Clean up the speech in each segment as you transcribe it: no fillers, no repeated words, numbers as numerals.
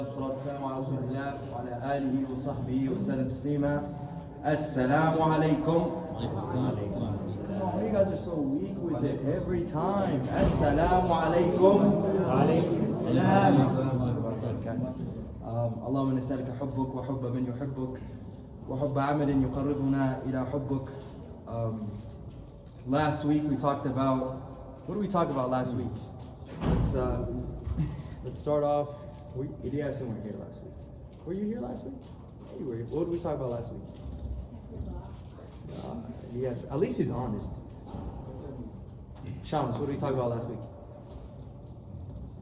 والصلاة والسلام على رسول الله وعلى آله وصحبه وسلم تسليما. Assalamu alaikum. Come on, you guys are so weak with it every time. Assalamu alaikum. اللهم نسألك حبك وحب من يحبك وحب عمل يقربنا إلى حبك. Last week we talked about, what did we talk about last week? Let's start off. Ilyas, you weren't here last week. Were you here last week? Yeah, you were here. What did we talk about last week? Yes, at least he's honest. Shams, what did we talk about last week?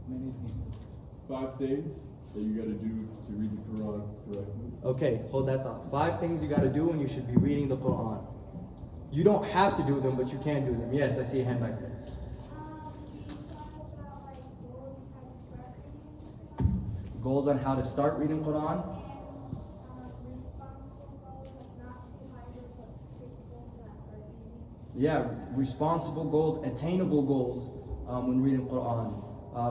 Many things. 5 things that you got to do to read the Quran correctly. Okay, hold that thought. 5 things you got to do when you should be reading the Quran. You don't have to do them, but you can do them. Yes, I see a hand back there. Goals on how to start reading Quran. Yeah, responsible goals, attainable goals when reading Quran.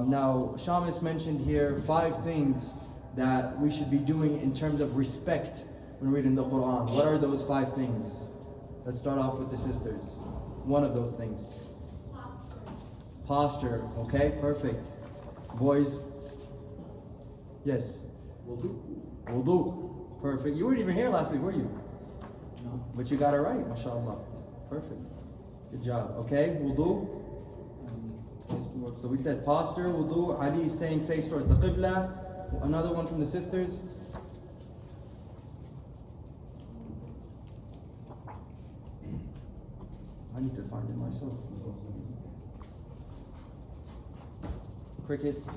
Now, Shamis mentioned here 5 things that we should be doing in terms of respect when reading the Quran. What are those 5 things? Let's start off with the sisters. One of those things. Posture. Okay, perfect. Boys. Yes. Wudu. Perfect. You weren't even here last week, were you? No. But you got it right, mashallah. Perfect. Good job. Okay, wudu. So we said posture, wudu. Ali is saying face towards the qibla. Another one from the sisters. I need to find it myself. Crickets.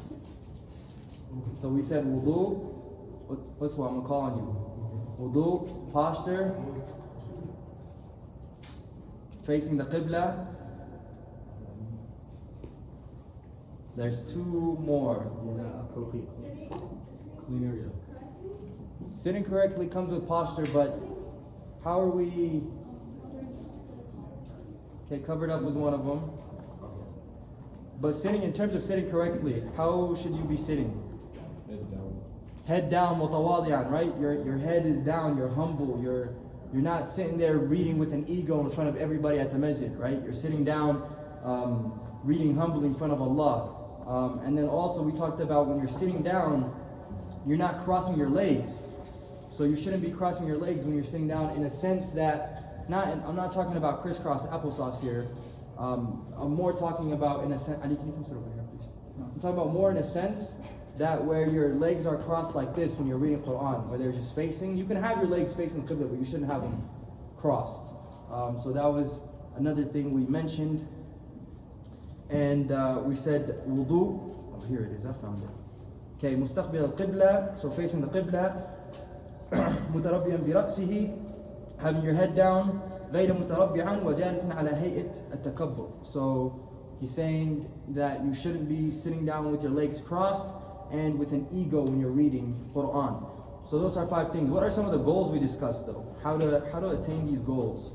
So we said wudu. What's what I'm gonna call on you? Wudu, posture, facing the qibla. There's 2 more. Appropriate. Clean area. Sitting correctly comes with posture, but how are we? Okay, covered up was one of them. But sitting, in terms of sitting correctly, how should you be sitting? Head down, mutawadi'an, right? Your head is down, you're humble, you're not sitting there reading with an ego in front of everybody at the masjid, right? You're sitting down, reading humbly in front of Allah. And then also we talked about when you're sitting down, you're not crossing your legs. So you shouldn't be crossing your legs when you're sitting down, in a sense that, I'm not talking about crisscross applesauce here. I'm more talking about in a sense, Ali, can you come sit over here, please? I'm talking about more in a sense that where your legs are crossed like this when you're reading Quran, where they're just facing. You can have your legs facing Qibla, but you shouldn't have them crossed. So that was another thing we mentioned. And we said wudu. Oh, here it is, I found it. Okay, mustaqbil al-qibla, so facing the qibla. Mutarabbiyan bi ra'sihi, having your head down. غير متربعا وجالسا على هيئة التكبر. So he's saying that you shouldn't be sitting down with your legs crossed and with an ego when you're reading Quran. So those are 5 things. What are some of the goals we discussed though? How to attain these goals?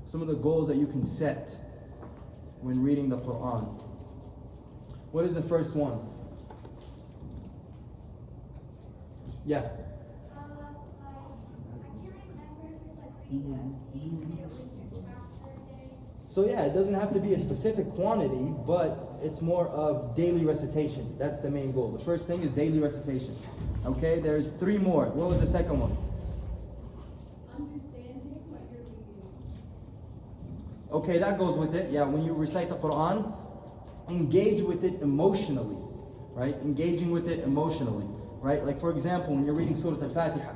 Some of the goals that you can set when reading the Quran. What is the first one? Yeah. So yeah, it doesn't have to be a specific quantity, but it's more of daily recitation. That's the main goal. The first thing is daily recitation. Okay, there's 3 more. What was the second one? Understanding what you're reading. Okay, that goes with it. Yeah, when you recite the Quran, engage with it emotionally, right? Engaging with it emotionally, right? Like for example, when you're reading Surah Al-Fatiha,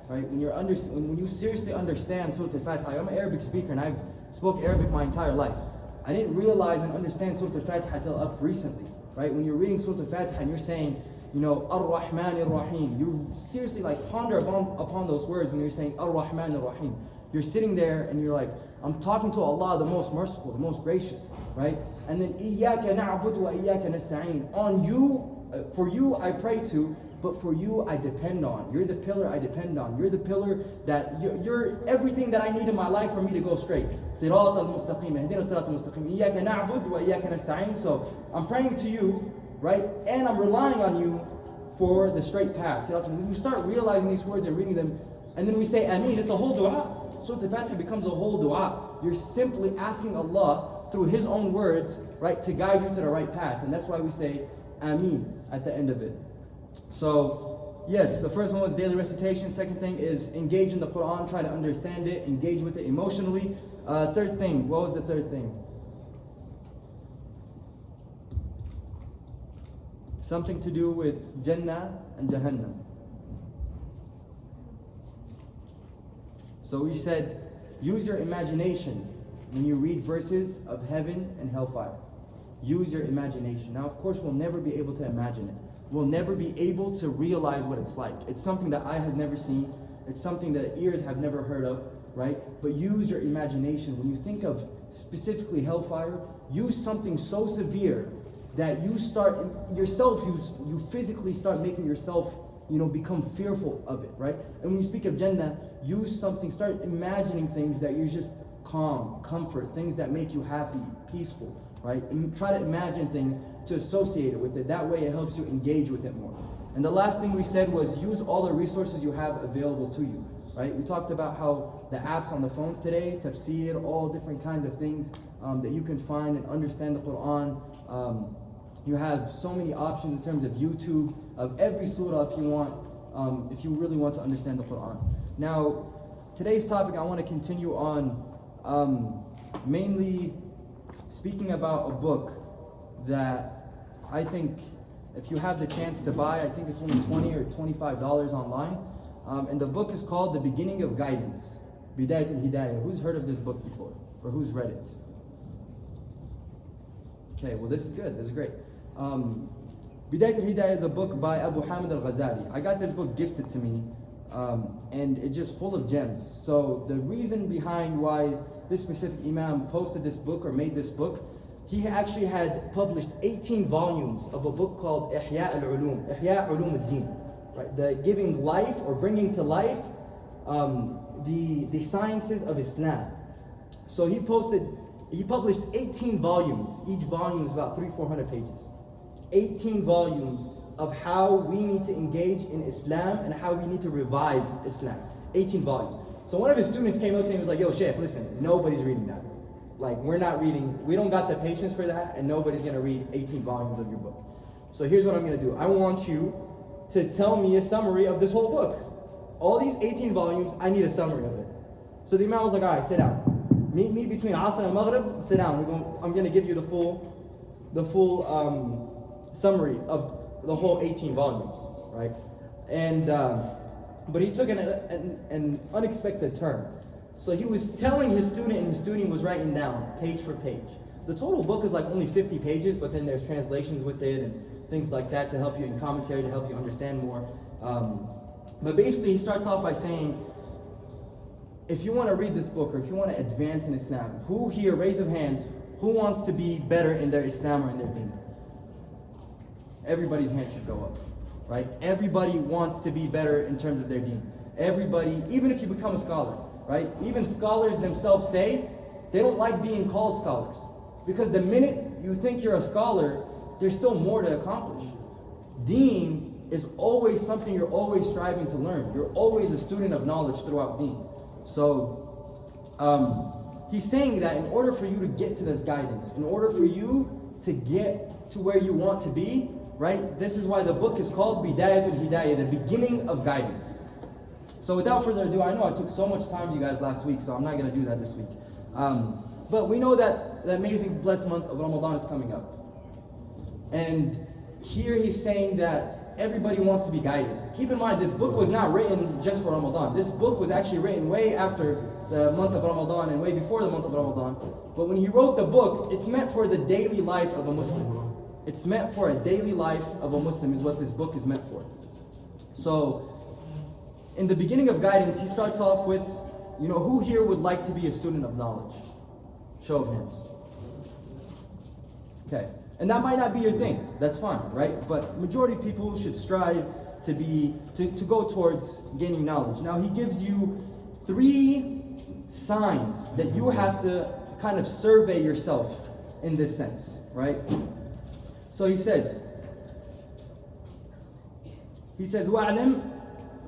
right? When you seriously understand Surah Al-Fatiha, I'm an Arabic speaker and I've spoke Arabic my entire life. I didn't realize and understand Surah Al-Fatiha until up recently, right? When you're reading Surah Al-Fatiha and you're saying, you know, Ar-Rahman Ar-Rahim, you seriously like ponder upon those words when you're saying Ar-Rahman Ar-Rahim. You're sitting there and you're like, I'm talking to Allah, the most merciful, the most gracious, right? And then Iyyaka na'budu wa iyyaka nasta'een. On you, for you I pray to, but for you I depend on. You're the pillar I depend on. You're the pillar that you're everything that I need in my life for me to go straight. Sirat al-mustaqim, ihdina sirat al-mustaqim. Iyyaka na'budu wa iyyaka nasta'een. So I'm praying to you, right? And I'm relying on you for the straight path. When you start realizing these words and reading them, and then we say Ameen, it's a whole dua. Surah Al-Fatiha becomes a whole dua. You're simply asking Allah through His own words, right, to guide you to the right path. And that's why we say Ameen at the end of it. So, yes, the first one was daily recitation. Second thing is engage in the Quran, try to understand it, engage with it emotionally. Third thing, what was the third thing? Something to do with Jannah and Jahannam. So we said, use your imagination when you read verses of heaven and hellfire. Use your imagination. Now, of course, we'll never be able to imagine it. We'll never be able to realize what it's like. It's something that eye has never seen. It's something that ears have never heard of, right? But use your imagination. When you think of specifically hellfire, use something so severe that you start yourself, you physically start making yourself, become fearful of it, right? And when you speak of Jannah, use something, start imagining things that you're just calm, comfort, things that make you happy, peaceful, right? And try to imagine things to associate it with it. That way it helps you engage with it more. And the last thing we said was use all the resources you have available to you, right? We talked about how the apps on the phones today, tafsir, all different kinds of things that you can find and understand the Quran. You have so many options in terms of YouTube, of every surah if you want, if you really want to understand the Quran. Now, today's topic I want to continue on mainly speaking about a book that I think if you have the chance to buy, I think it's only $20 or $25 online. And the book is called The Beginning of Guidance, Bidayat al-Hidayah. Who's heard of this book before? Or who's read it? Okay, well this is good, this is great. Bidayat al-Hidayah is a book by Abu Hamid Alghazali. I got this book gifted to me, and it's just full of gems. So the reason behind why this specific Imam posted this book or made this book, he actually had published 18 volumes of a book called Ihya al-Ulum, Ihya Ulum al-Din, right? The giving life or bringing to life the sciences of Islam. So he published 18 volumes. Each volume is about 300-400 pages. 18 volumes of how we need to engage in Islam and how we need to revive Islam. 18 volumes. So one of his students came up to him and was like, yo, Sheikh, listen, nobody's reading that. Like, we're not reading, we don't got the patience for that, and nobody's gonna read 18 volumes of your book. So here's what I'm gonna do. I want you to tell me a summary of this whole book. All these 18 volumes, I need a summary of it. So the Imam was like, all right, sit down. Meet me between Asr and Maghrib, sit down. I'm gonna give you the full summary of the whole 18 volumes, right? And but he took an unexpected turn. So he was telling his student, and his student was writing down page for page. The total book is like only 50 pages, but then there's translations with it and things like that to help you in commentary, to help you understand more. But basically, he starts off by saying, if you want to read this book, or if you want to advance in Islam, who here, raise of hands, who wants to be better in their Islam or in their deen? Everybody's hand should go up, right? Everybody wants to be better in terms of their deen. Everybody, even if you become a scholar, right? Even scholars themselves say they don't like being called scholars, because the minute you think you're a scholar, there's still more to accomplish. Deen is always something you're always striving to learn. You're always a student of knowledge throughout deen. So he's saying that in order for you to get to this guidance, in order for you to get to where you want to be, right? This is why the book is called Bidayat al-Hidayah, the beginning of guidance. So without further ado, I know I took so much time to you guys last week, so I'm not going to do that this week. But we know that the amazing blessed month of Ramadan is coming up. And here he's saying that everybody wants to be guided. Keep in mind, this book was not written just for Ramadan. This book was actually written way after the month of Ramadan and way before the month of Ramadan. But when he wrote the book, it's meant for the daily life of a Muslim. It's meant for a daily life of a Muslim is what this book is meant for. So, in the beginning of guidance, he starts off with, who here would like to be a student of knowledge? Show of hands. Okay. And that might not be your thing. That's fine, right? But majority of people should strive to go towards gaining knowledge. Now he gives you 3 signs that you have to kind of survey yourself in this sense, right? So he says, He says, وَاعْلَمْ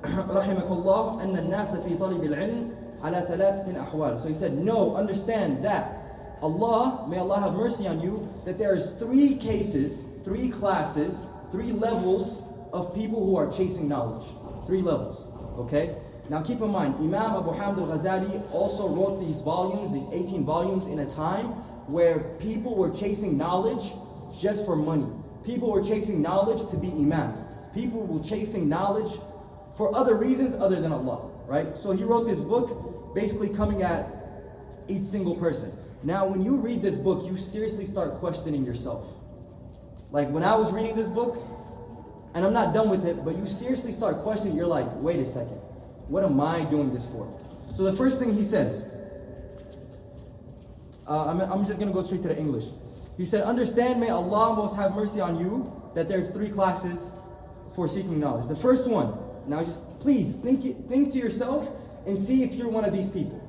رَحِمَكَ اللَّهُ أَنَّ النَّاسَ فِي طَلِبِ الْعِلْمِ عَلَى ثَلَاثَةٍ أَحْوَالٍ. So he said, no, understand that Allah, may Allah have mercy on you, that there's 3 cases, 3 classes, 3 levels of people who are chasing knowledge. 3 levels, okay? Now keep in mind, Imam Abu Hamid Alghazali also wrote these volumes, these 18 volumes, in a time where people were chasing knowledge just for money. People were chasing knowledge to be imams. People were chasing knowledge for other reasons other than Allah, right? So he wrote this book basically coming at each single person. Now when you read this book, you seriously start questioning yourself. Like when I was reading this book, and I'm not done with it, but you seriously start questioning, you're like, wait a second, what am I doing this for? So the first thing he says, I'm just going to go straight to the English. He said, understand, may Allah most have mercy on you, that there's 3 classes for seeking knowledge. The first one, now just please think to yourself and see if you're one of these people.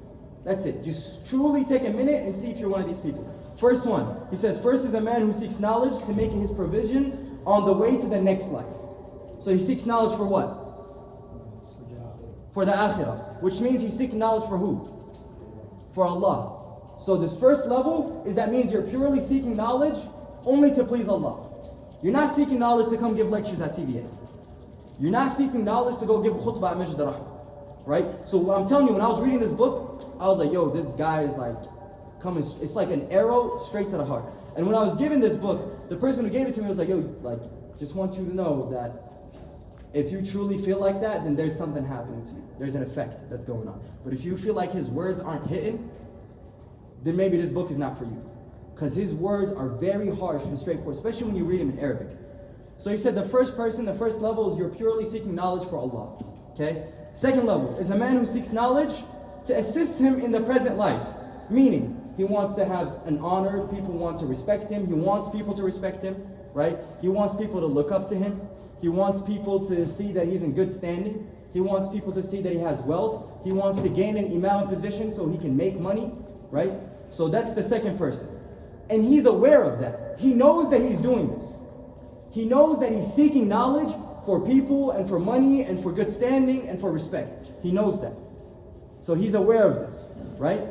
That's it. Just truly take a minute and see if you're one of these people. First one, he says, first is a man who seeks knowledge to make his provision on the way to the next life. So he seeks knowledge for what? For the akhirah. Which means he's seeking knowledge for who? For Allah. So this first level is that means you're purely seeking knowledge only to please Allah. You're not seeking knowledge to come give lectures at CVA. You're not seeking knowledge to go give khutbah at Masjid Rahmah. Right? So I'm telling you, when I was reading this book, I was like, yo, this guy is like coming, it's like an arrow straight to the heart. And when I was given this book, the person who gave it to me was like, yo, like, just want you to know that if you truly feel like that, then there's something happening to you. There's an effect that's going on. But if you feel like his words aren't hitting, then maybe this book is not for you. Because his words are very harsh and straightforward, especially when you read them in Arabic. So he said the first level is you're purely seeking knowledge for Allah. Okay? Second level is a man who seeks knowledge to assist him in the present life. Meaning, he wants to have an honor, people want to respect him, he wants people to respect him, right? He wants people to look up to him. He wants people to see that he's in good standing. He wants people to see that he has wealth. He wants to gain an imam position so he can make money, right? So that's the second person. And he's aware of that. He knows that he's doing this. He knows that he's seeking knowledge for people and for money and for good standing and for respect. He knows that. So he's aware of this, right?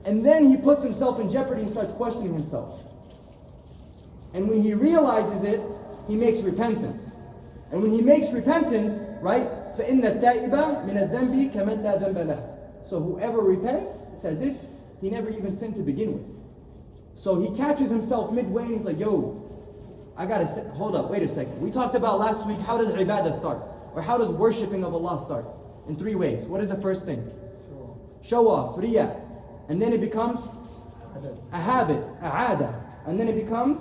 And then he puts himself in jeopardy and starts questioning himself. And when he realizes it, he makes repentance. And when he makes repentance, right? فَإِنَّ التَّائِبَ مِنَ الذَّنْبِ كَمَنْ لَا ذَنْبَ لَهُ. So whoever repents, it's as if he never even sinned to begin with. So he catches himself midway and he's like, yo, I gotta hold up, wait a second. We talked about last week, how does ibadah start? Or how does worshipping of Allah start? In 3 ways. What is the first thing? Show off, riya. And then it becomes a habit, a ada. And then it becomes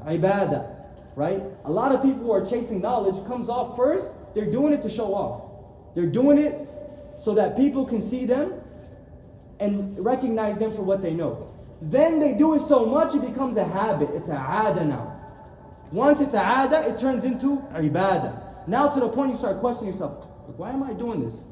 ibadah. Right? A lot of people who are chasing knowledge comes off first, they're doing it to show off. They're doing it so that people can see them and recognize them for what they know. Then they do it so much it becomes a habit. It's a ada now. Once it's a ada, it turns into ibadah. Now to the point you start questioning yourself, why am I doing this?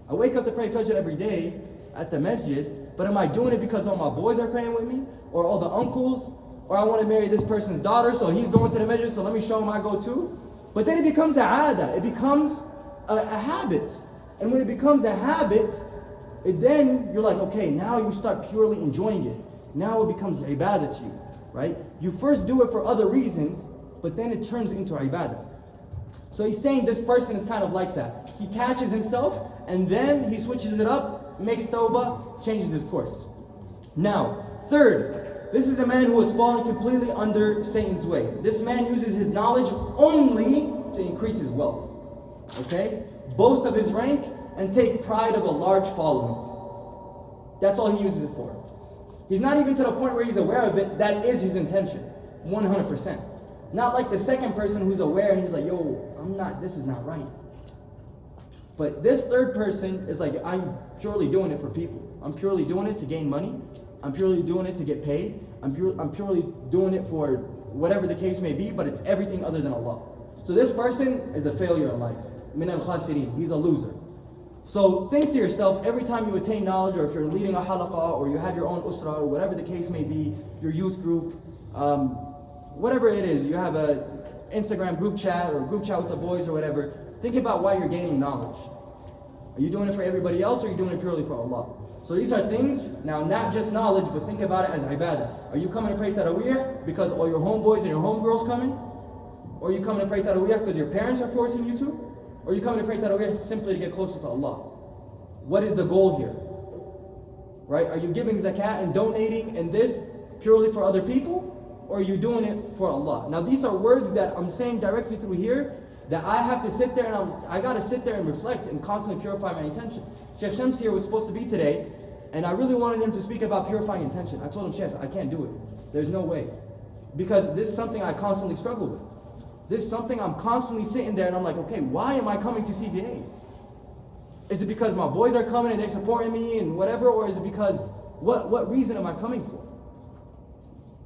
I wake up to pray Fajr every day at the masjid, but am I doing it because all my boys are praying with me? Or all the uncles? Or I want to marry this person's daughter, so he's going to the masjid, so let me show him I go too? But then it becomes a ada. It becomes a habit. And when it becomes a habit, then you're like, okay, now you start purely enjoying it. Now it becomes ibadah to you, right? You first do it for other reasons, but then it turns into ibadah. So he's saying this person is kind of like that. He catches himself, and then he switches it up, makes tawbah, changes his course. Now, third, this is a man who has fallen completely under Satan's way. This man uses his knowledge only to increase his wealth. Okay? Boast of his rank and take pride of a large following. That's all he uses it for. He's not even to the point where he's aware of it. That is his intention. 100%. Not like the second person who's aware and he's like, yo, this is not right. But this third person is like, I'm purely doing it for people. I'm purely doing it to gain money. I'm purely doing it to get paid. I'm purely doing it for whatever the case may be, but it's everything other than Allah. So this person is a failure in life. Min al-khasirin. He's a loser. So think to yourself, every time you attain knowledge, or if you're leading a halaqah, or you have your own usra, or whatever the case may be, your youth group, whatever it is, you have Instagram group chat or group chat with the boys or whatever, think about why you're gaining knowledge. Are you doing it for everybody else or are you doing it purely for Allah? So these are things, now not just knowledge, but think about it as ibadah. Are you coming to pray Taraweeh because all your homeboys and your homegirls coming? Or are you coming to pray Taraweeh because your parents are forcing you to? Or are you coming to pray Taraweeh simply to get closer to Allah? What is the goal here? Right? Are you giving zakat and donating and this purely for other people? Or are you doing it for Allah? Now these are words that I'm saying directly through here that I have to sit there and I got to sit there and reflect and constantly purify my intention. Sheikh Shams here was supposed to be today, and I really wanted him to speak about purifying intention. I told him, Sheikh, I can't do it. There's no way. Because this is something I constantly struggle with. This is something I'm constantly sitting there and I'm like, okay, why am I coming to CVA? Is it because my boys are coming and they're supporting me and whatever, or is it because, what reason am I coming for?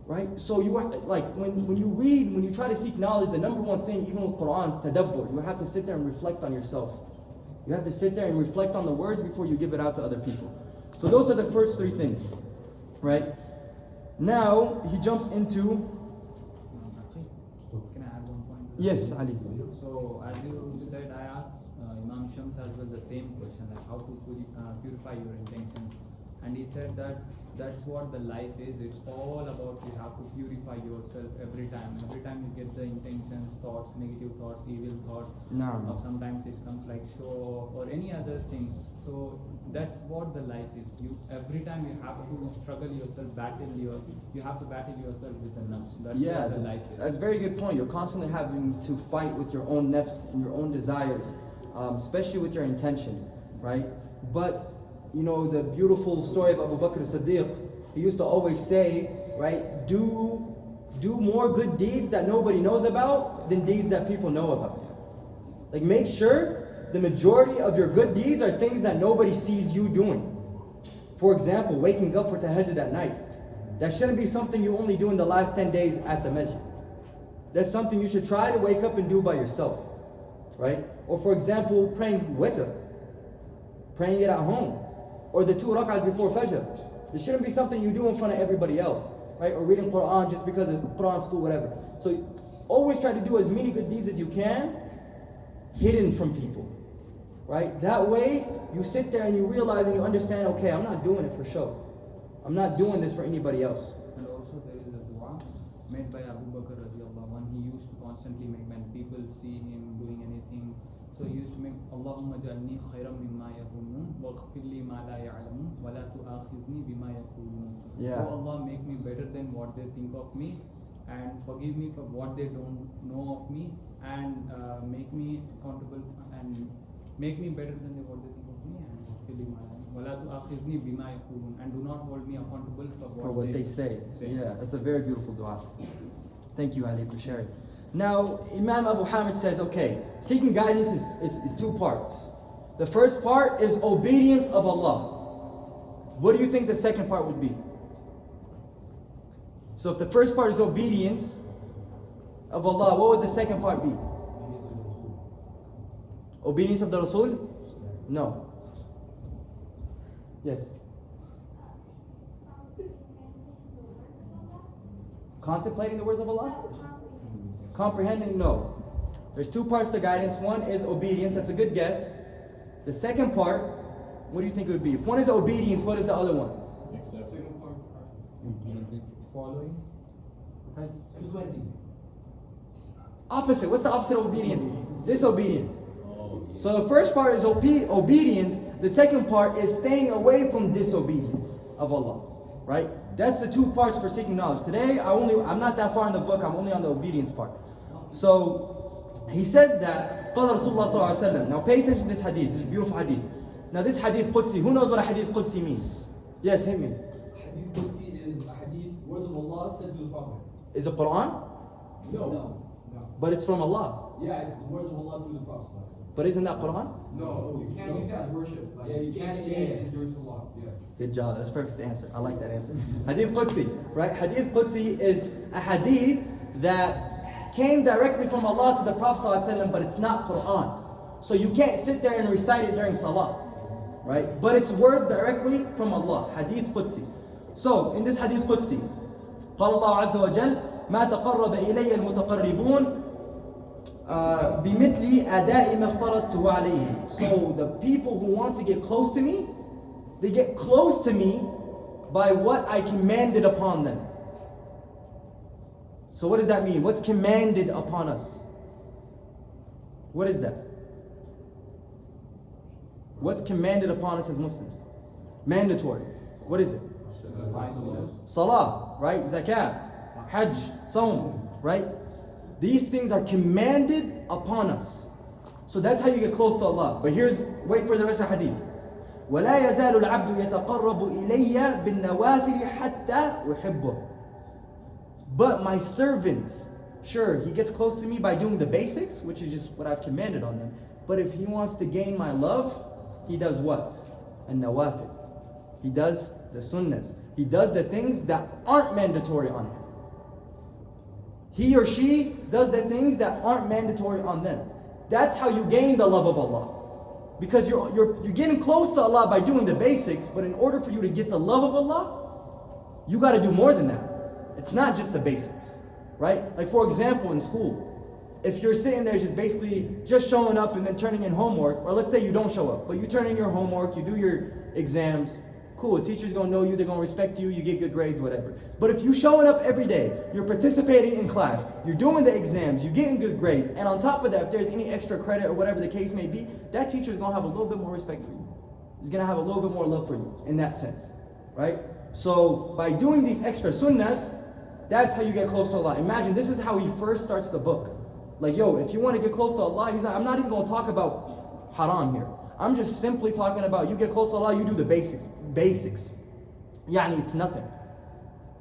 Right? So you have, like, when you read, when you try to seek knowledge, the number one thing, even with Quran, is tadabbur. You have to sit there and reflect on yourself. You have to sit there and reflect on the words before you give it out to other people. So those are the first three things, right? Now, he jumps into... Can I add one point? Yes, Ali. So, as you said, I asked Imam Shams as well the same question, like how to purify your intentions. And he said that that's what the life is. It's all about you have to purify yourself every time. Every time you get the intentions, thoughts, negative thoughts, evil thoughts, No. or sometimes it comes like show or any other things. So that's what the life is. You every time you have to struggle yourself, you have to battle yourself with the nafs. That's what the life is. That's a very good point. You're constantly having to fight with your own nafs and your own desires, especially with your intention, right? But you know, the beautiful story of Abu Bakr as-Siddiq, he used to always say, right, do more good deeds that nobody knows about than deeds that people know about. Like, make sure the majority of your good deeds are things that nobody sees you doing. For example, waking up for tahajjud at night. That shouldn't be something you only do in the last 10 days at the masjid. That's something you should try to wake up and do by yourself, right? Or for example, praying witr, praying it at home. Or the 2 rak'ahs before Fajr. It shouldn't be something you do in front of everybody else, right? Or reading Quran just because of Quran school, whatever. So always try to do as many good deeds as you can, hidden from people, right? That way, you sit there and you realize and you understand, okay, I'm not doing it for show. I'm not doing this for anybody else. And also there is a dua made by Abu Bakr radiallahu anhu. He used to constantly make when people see him doing anything. So he used to make Allahumma jalni khayran mimma yahunnun waghfir li ma la ya'lamun wa la tu'akhizni bima yaqulun. Yeah. Oh Allah, make me better than what they think of me, and forgive me for what they don't know of me, and make me accountable and make me better than what they think of me, and waghfir li ma la ya'lamun wa la tu'akhizni bima yaqulun, and do not hold me accountable for what they say. Yeah, that's a very beautiful dua. Thank you, Ali, for sharing. Now, Imam Abu Hamid says, okay, seeking guidance is two parts. The first part is obedience of Allah. What do you think the second part would be? So if the first part is obedience of Allah, what would the second part be? Obedience of the Rasul? No. Yes. Contemplating the words of Allah? Comprehending? No. There's two parts to guidance. One is obedience. That's a good guess. The second part, what do you think it would be? If one is obedience, what is the other one? Accepting. Following. Opposite. What's the opposite of obedience? Disobedience. So the first part is obedience. The second part is staying away from disobedience of Allah. Right? That's the two parts for seeking knowledge. Today, I'm not that far in the book. I'm only on the obedience part. So he says that قال رسول الله صلى الله عليه وسلم. Now pay attention to this hadith. This is a beautiful hadith. Now this hadith Qudsi. Who knows what a hadith Qudsi means? Yes, hit me. Hadith Qudsi is a hadith, words of Allah said to the Prophet. Is it Quran? No. But it's from Allah. Yeah, it's the words of Allah to the Prophet. But isn't that Quran? No, you can't use that as worship. Like, yeah, you can't say it during Salah. Yeah. Good job. That's a perfect answer. I like that answer. Hadith Qudsi, right? Hadith Qudsi is a hadith that came directly from Allah to the Prophet ﷺ, but it's not Quran. So you can't sit there and recite it during Salah, right? But it's words directly from Allah. Hadith Qudsi. So in this Hadith Qudsi, قال الله عز وجل ما تقرب إلي المتقربون بِمِثْلِ أَدَاءِ مَا افْتَرَضْتُهُ عَلَيْهِمْ. So the people who want to get close to me, they get close to me by what I commanded upon them. So what does that mean? What's commanded upon us? What is that? What's commanded upon us as Muslims? Mandatory. What is it? Salah, right? Zakat, Hajj, Sawm, right? These things are commanded upon us. So that's how you get close to Allah. But wait for the rest of the hadith. وَلَا يَزَالُ الْعَبْدُ يَتَقَرَّبُ إِلَيَّ بِالنَّوَافِلِ حَتَّى أُحِبُّهُ. But my servant, sure, he gets close to me by doing the basics, which is just what I've commanded on him. But if he wants to gain my love, he does what? An-nawafil. He does the sunnahs. He does the things that aren't mandatory on him. He or she does the things that aren't mandatory on them. That's how you gain the love of Allah. Because you're getting close to Allah by doing the basics, but in order for you to get the love of Allah, you got to do more than that. It's not just the basics, right? Like for example, in school, if you're sitting there just showing up and then turning in homework, or let's say you don't show up, but you turn in your homework, you do your exams, cool, a teacher's gonna know you, they're gonna respect you, you get good grades, whatever. But if you're showing up every day, you're participating in class, you're doing the exams, you're getting good grades, and on top of that, if there's any extra credit or whatever the case may be, that teacher's gonna have a little bit more respect for you. He's gonna have a little bit more love for you in that sense, right? So by doing these extra sunnahs, that's how you get close to Allah. Imagine, this is how he first starts the book. Like, yo, if you want to get close to Allah, I'm not even going to talk about haram here. I'm just simply talking about you get close to Allah, you do the basics. Yani, it's nothing.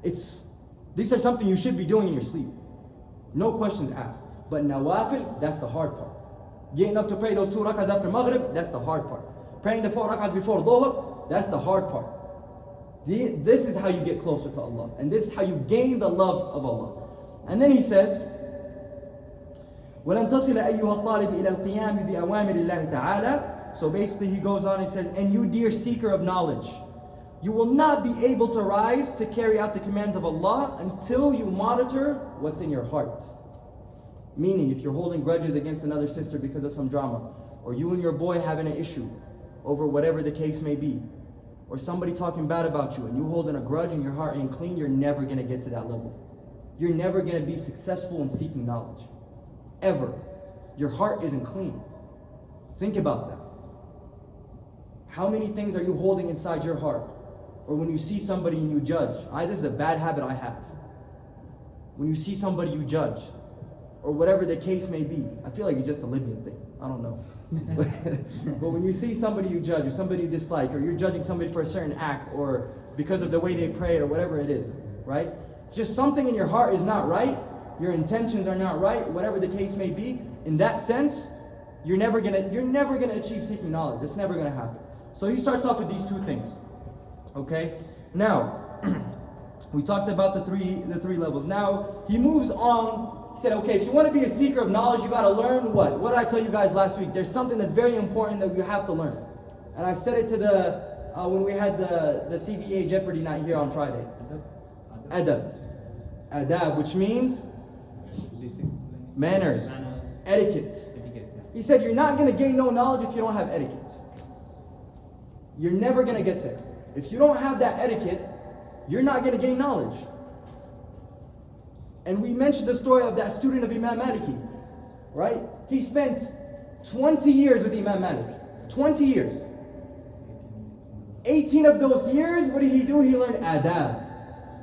These are something you should be doing in your sleep. No questions asked. But nawafil, that's the hard part. Getting up to pray those 2 rak'ahs after Maghrib, that's the hard part. Praying the 4 rak'ahs before Dhuhr, that's the hard part. This is how you get closer to Allah. And this is how you gain the love of Allah. And then he says, وَلَنْ تَصِلَ أَيُّهَا الطَّالِبِ إِلَى الْقِيَامِ بِأَوَامِرِ اللَّهِ تَعَالَى. So basically he goes on and says, and you dear seeker of knowledge, you will not be able to rise to carry out the commands of Allah until you monitor what's in your heart. Meaning, if you're holding grudges against another sister because of some drama, or you and your boy having an issue over whatever the case may be, or somebody talking bad about you and you holding a grudge and your heart ain't clean, you're never going to get to that level. You're never going to be successful in seeking knowledge. Ever. Your heart isn't clean. Think about that. How many things are you holding inside your heart? Or when you see somebody and you judge. This is a bad habit I have. When you see somebody you judge, or whatever the case may be. I feel like it's just a Libyan thing. I don't know. But when you see somebody you judge, or somebody you dislike, or you're judging somebody for a certain act, or because of the way they pray, or whatever it is, right? Just something in your heart is not right, your intentions are not right, whatever the case may be. In that sense, you're never gonna achieve seeking knowledge. It's never gonna happen. So he starts off with these 2 things. Okay? Now, we talked about the three levels. Now, he moves on. He said, okay, if you want to be a seeker of knowledge, you got to learn what? What did I tell you guys last week? There's something that's very important that you have to learn. And I said it to when we had the CVA Jeopardy night here on Friday. Adab. Adab, which means manners, etiquette. He said, you're not going to gain no knowledge if you don't have etiquette. You're never going to get there. If you don't have that etiquette, you're not going to gain knowledge. And we mentioned the story of that student of Imam Maliki, right? He spent 20 years with Imam Malik. 20 years. 18 of those years, what did he do? He learned adab.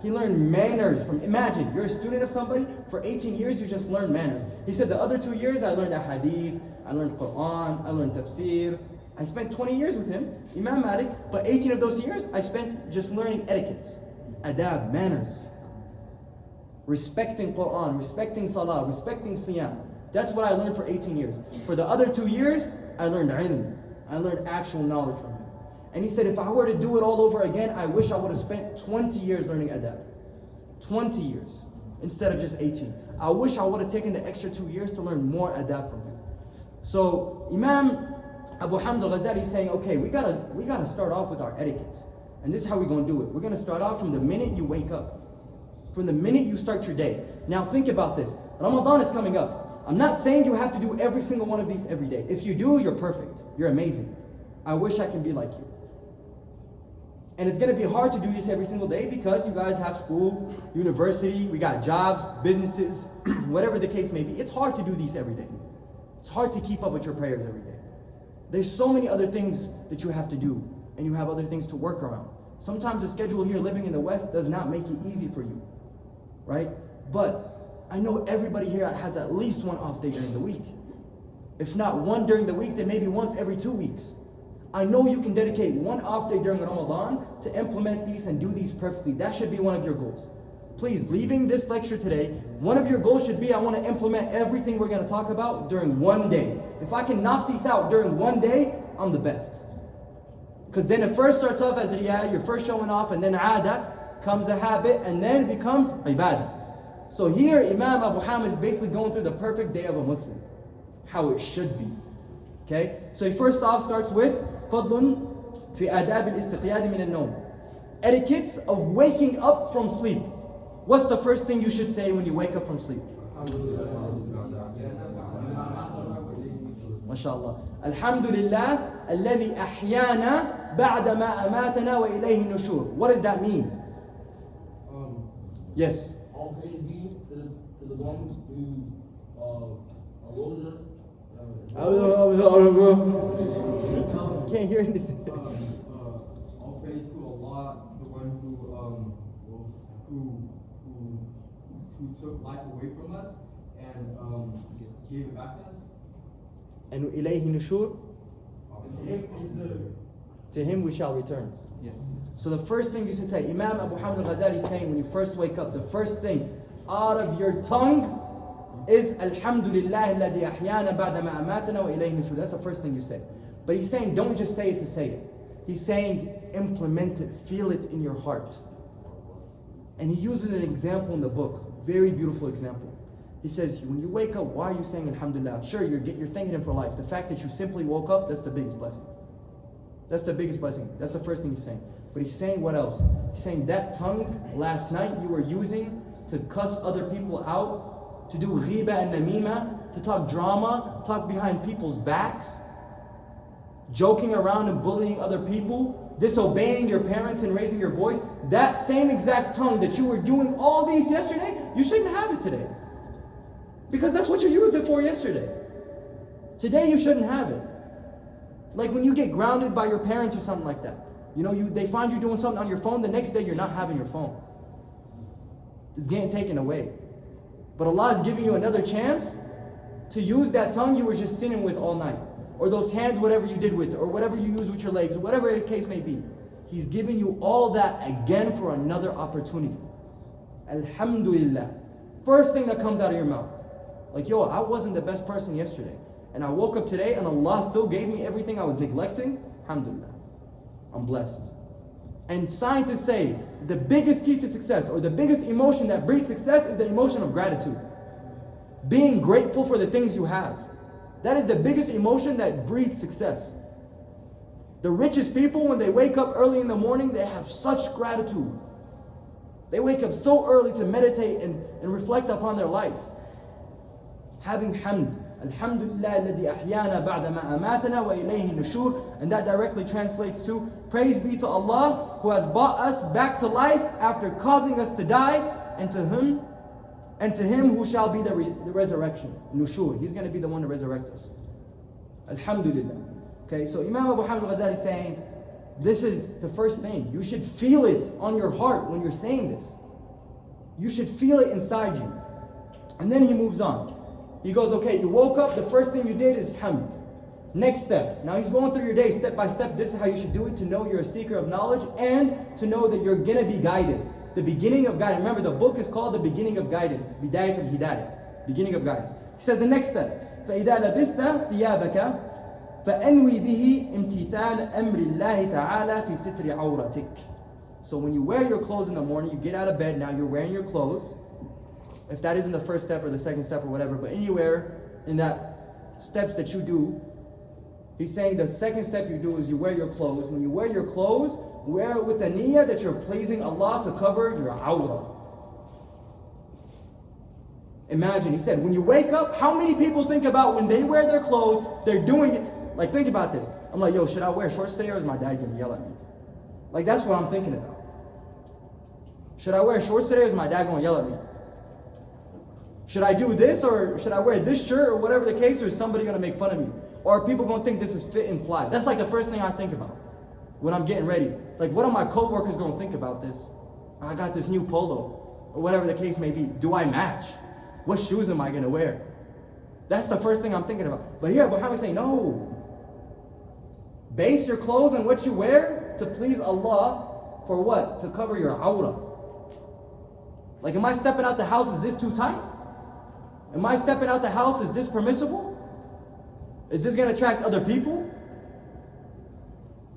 He learned manners from, imagine, you're a student of somebody, for 18 years you just learned manners. He said the other 2 years I learned a hadith, I learned Quran, I learned tafsir. I spent 20 years with him, Imam Malik, but 18 of those years I spent just learning etiquettes, adab, manners. Respecting Quran, respecting Salah, respecting Siyam. That's what I learned for 18 years. For the other 2 years, I learned ilm. I learned actual knowledge from him. And he said, if I were to do it all over again, I wish I would have spent 20 years learning adab. 20 years instead of just 18. I wish I would have taken the extra 2 years to learn more adab from him. So Imam Abu Hamid Alghazali is saying, okay, we gotta start off with our etiquettes. And this is how we're gonna do it. We're gonna start off from the minute you wake up. From the minute you start your day. Now think about this. Ramadan is coming up. I'm not saying you have to do every single one of these every day. If you do, you're perfect. You're amazing. I wish I can be like you. And it's going to be hard to do this every single day because you guys have school, university, we got jobs, businesses, whatever the case may be. It's hard to do these every day. It's hard to keep up with your prayers every day. There's so many other things that you have to do, and you have other things to work around. Sometimes the schedule here living in the West does not make it easy for you, right? But I know everybody here has at least one off day during the week. If not one during the week, then maybe once every 2 weeks. I know you can dedicate one off day during Ramadan to implement these and do these perfectly. That should be one of your goals. Please, leaving this lecture today, one of your goals should be, I want to implement everything we're going to talk about during one day. If I can knock these out during one day, I'm the best. Because then it first starts off as riyah, you're first showing off, and then aada comes a habit, and then it becomes ibadah. So here, Imam Abu Hamid is basically going through the perfect day of a Muslim. How it should be. Okay? So he first off starts with فضل في آداب الاستقياد من النوم. Etiquettes of waking up from sleep. What's the first thing you should say when you wake up from sleep? MashaAllah. Alhamdulillah الذي أحيانا بعد ما أماتنا وإليه النشور. What does that mean? Yes. All praise be to the one who arose us. Can't hear anything. All praise to Allah, the one who took life away from us and gave it back to us. And إليه النشور. To him we shall return. Yes. So the first thing you should say, Imam Abu Hamid Alghazali is saying when you first wake up, the first thing out of your tongue is Alhamdulillah alladhi ahyana ba'da ma amatana wa ilayhi nushur. That's the first thing you say. But he's saying don't just say it to say it. He's saying implement it, feel it in your heart. And he uses an example in the book, very beautiful example. He says, when you wake up, why are you saying Alhamdulillah? Sure, you're thanking him for life. The fact that you simply woke up, that's the biggest blessing. That's the biggest blessing. That's the first thing he's saying. But he's saying what else? He's saying that tongue last night you were using to cuss other people out, to do ghiba and namima, to talk drama, talk behind people's backs, joking around and bullying other people, disobeying your parents and raising your voice. That same exact tongue that you were doing all these yesterday, you shouldn't have it today. Because that's what you used it for yesterday. Today you shouldn't have it. Like when you get grounded by your parents or something like that. You know, they find you doing something on your phone, the next day you're not having your phone. It's getting taken away. But Allah is giving you another chance to use that tongue you were just sinning with all night. Or those hands, whatever you did with it, or whatever you use with your legs, or whatever the case may be. He's giving you all that again for another opportunity. Alhamdulillah. First thing that comes out of your mouth. Like, yo, I wasn't the best person yesterday. And I woke up today and Allah still gave me everything I was neglecting. Alhamdulillah. I'm blessed. And scientists say the biggest key to success, or the biggest emotion that breeds success, is the emotion of gratitude. Being grateful for the things you have. That is the biggest emotion that breeds success. The richest people, when they wake up early in the morning, they have such gratitude. They wake up so early to meditate and reflect upon their life. Having hamd. Alhamdulillah alladhi ahyana ba'da ma amatana wa ilayhi nushur. And that directly translates to, praise be to Allah who has brought us back to life after causing us to die, and to him who shall be the resurrection. Nushur. He's going to be the one to resurrect us. Alhamdulillah. Okay, so Imam Abu Hamid Alghazali is saying, this is the first thing. You should feel it on your heart when you're saying this. You should feel it inside you. And then he moves on. He goes, okay, you woke up, the first thing you did is hamd. Next step. Now he's going through your day step by step. This is how you should do it, to know you're a seeker of knowledge and to know that you're going to be guided. The beginning of guidance. Remember, the book is called The Beginning of Guidance. Bidayatul Hidayah. Beginning of guidance. He says the next step. فَإِذَا لَبِسْتَ ثِيَابَكَ فَأَنْوِي بِهِ امْتِثَالَ أَمْرِ اللَّهِ تَعَالَى فِي سِتْرِ عَوْرَتِكَ. So when you wear your clothes in the morning, you get out of bed, now you're wearing your clothes. If that isn't the first step or the second step or whatever, but anywhere in that steps that you do, he's saying the second step you do is you wear your clothes. When you wear your clothes, wear it with the niyyah that you're pleasing Allah to cover your awrah. Imagine, he said, when you wake up, how many people think about when they wear their clothes, they're doing it? Like, think about this. I'm like, yo, should I wear shorts today or is my dad gonna yell at me? Like, that's what I'm thinking about. Should I wear shorts today or is my dad gonna yell at me? Should I do this or should I wear this shirt or whatever the case, or is somebody gonna make fun of me? Or are people gonna think this is fit and fly? That's like the first thing I think about when I'm getting ready. Like, what are my coworkers gonna think about this? I got this new polo, or whatever the case may be. Do I match? What shoes am I gonna wear? That's the first thing I'm thinking about. But here, Abu Hamid is saying, no. Base your clothes on what you wear to please Allah for what? To cover your awrah. Like, am I stepping out the house, is this too tight? Am I stepping out the house, is this permissible? Is this gonna attract other people?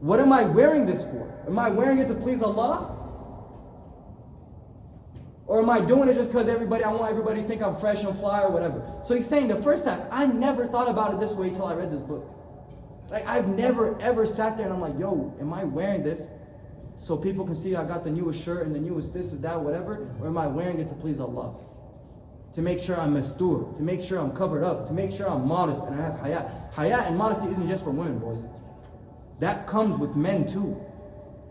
What am I wearing this for? Am I wearing it to please Allah? Or am I doing it just because I want everybody to think I'm fresh and fly or whatever? So he's saying the first time, I never thought about it this way until I read this book. Like, I've never ever sat there and I'm like, yo, am I wearing this so people can see I got the newest shirt and the newest this and that, whatever? Or am I wearing it to please Allah? To make sure I'm mastur, to make sure I'm covered up, to make sure I'm modest and I have haya. Haya and modesty isn't just for women, boys. That comes with men too.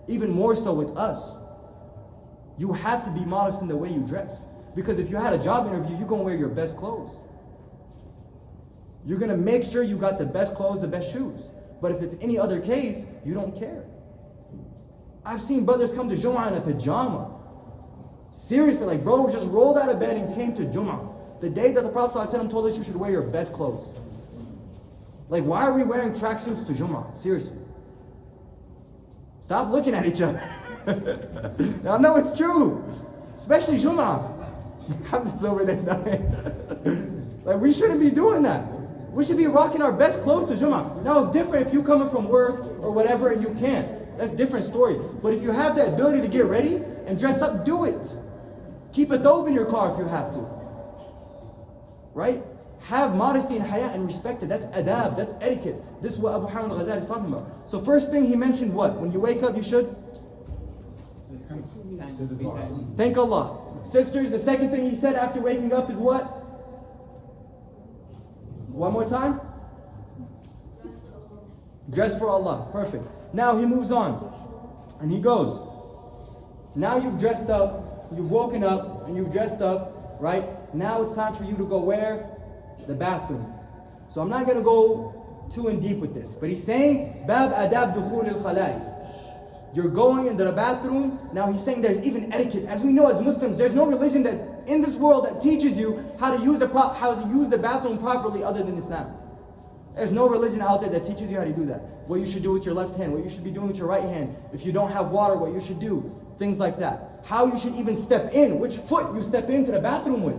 Even more so with us. You have to be modest in the way you dress. Because if you had a job interview, you're going to wear your best clothes. You're going to make sure you got the best clothes, the best shoes. But if it's any other case, you don't care. I've seen brothers come to Jum'ah in a pajama. Seriously, like, bro just rolled out of bed and came to Jum'ah. The day that the Prophet ﷺ told us you should wear your best clothes. Like, why are we wearing tracksuits to Jum'ah? Seriously. Stop looking at each other. I know it's true. Especially Jum'ah. Hamza's over there dying. Like, we shouldn't be doing that. We should be rocking our best clothes to Jum'ah. Now, it's different if you coming from work or whatever and you can't. That's a different story. But if you have the ability to get ready and dress up, do it. Keep a thobe in your car if you have to. Right? Have modesty and haya and respect it. That's adab, that's etiquette. This is what Abu Hamid Alghazali is talking about. So first thing he mentioned what? When you wake up, you should? Thank Allah. Sisters, the second thing he said after waking up is what? One more time? Dress for Allah. Perfect. Now he moves on. And he goes, now you've dressed up, you've woken up, and you've dressed up, right? Now it's time for you to go where? The bathroom. So I'm not going to go too in deep with this. But he's saying, Bab adab dukhul al-khalai. You're going into the bathroom. Now he's saying there's even etiquette. As we know as Muslims, there's no religion that in this world that teaches you how to use the bathroom properly other than Islam. There's no religion out there that teaches you how to do that. What you should do with your left hand, what you should be doing with your right hand. If you don't have water, what you should do. Things like that. How you should even step in, which foot you step into the bathroom with.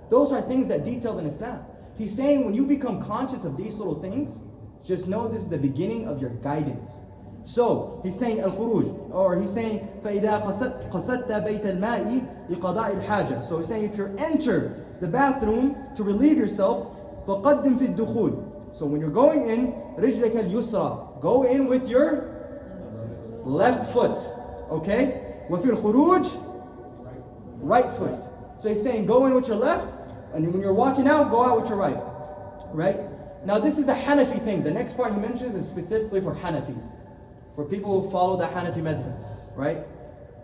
Those are things that detailed in Islam. He's saying when you become conscious of these little things, just know this is the beginning of your guidance. So, he's saying al-khuruj, or he's saying فَإِذَا قَصَدْتَ بَيْتَ الْمَاءِ لِقَضَاءِ الْحَاجَةِ. So he's saying if you enter the bathroom to relieve yourself, فَقَدِّمْ فِي الدُّخُولِ. So when you're going in, رِجْلَكَ الْيُسْرَى. Go in with your left foot. Okay? وَفِي الْخُرُوج, right foot. So he's saying go in with your left, and when you're walking out, go out with your right. Right? Now this is a Hanafi thing. The next part he mentions is specifically for Hanafis. For people who follow the Hanafi madhab. Right?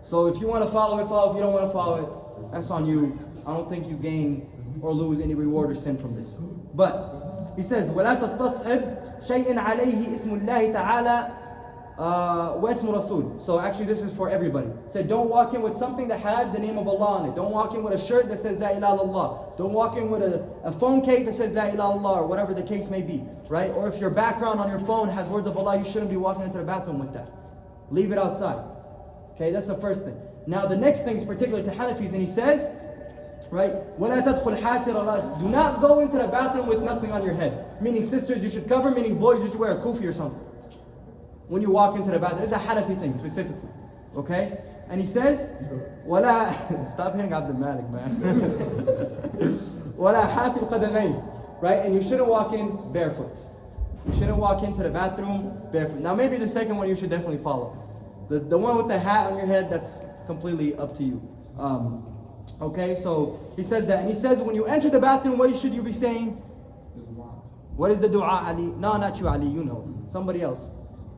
So if you want to follow it, follow. If you don't want to follow it, that's on you. I don't think you gain or lose any reward or sin from this. But he says, وَلَا تَسْتَصْحِبْ شَيْءٍ عَلَيْهِ اسْمُ اللَّهِ تَعَالَى وَاسْمُ رَسُولِ. So actually this is for everybody. Said don't walk in with something that has the name of Allah on it. Don't walk in with a shirt that says La ilaha illallah. Don't walk in with a phone case that says La ilaha illallah, or whatever the case may be. Right? Or if your background on your phone has words of Allah, you shouldn't be walking into the bathroom with that. Leave it outside. Okay, that's the first thing. Now the next thing is particularly to Hanafis, and he says, right, وَلَا تَدْخُلْ حَاسِرَ الرَّأْسِ. Do not go into the bathroom with nothing on your head. Meaning sisters, you should cover, meaning boys, you should wear a kufi or something when you walk into the bathroom. It's a Hanafi thing specifically. Okay? And he says, وَلَا Stop hitting Abdul Malik, man. وَلَا حَافِ الْقَدَمَيْنِ. Right? And you shouldn't walk in barefoot. You shouldn't walk into the bathroom barefoot. Now maybe the second one you should definitely follow. The one with the hat on your head, that's completely up to you. Okay, so he says that. And he says when you enter the bathroom, what should you be saying? What is the dua, Ali? No, not you, Ali, you know. Somebody else.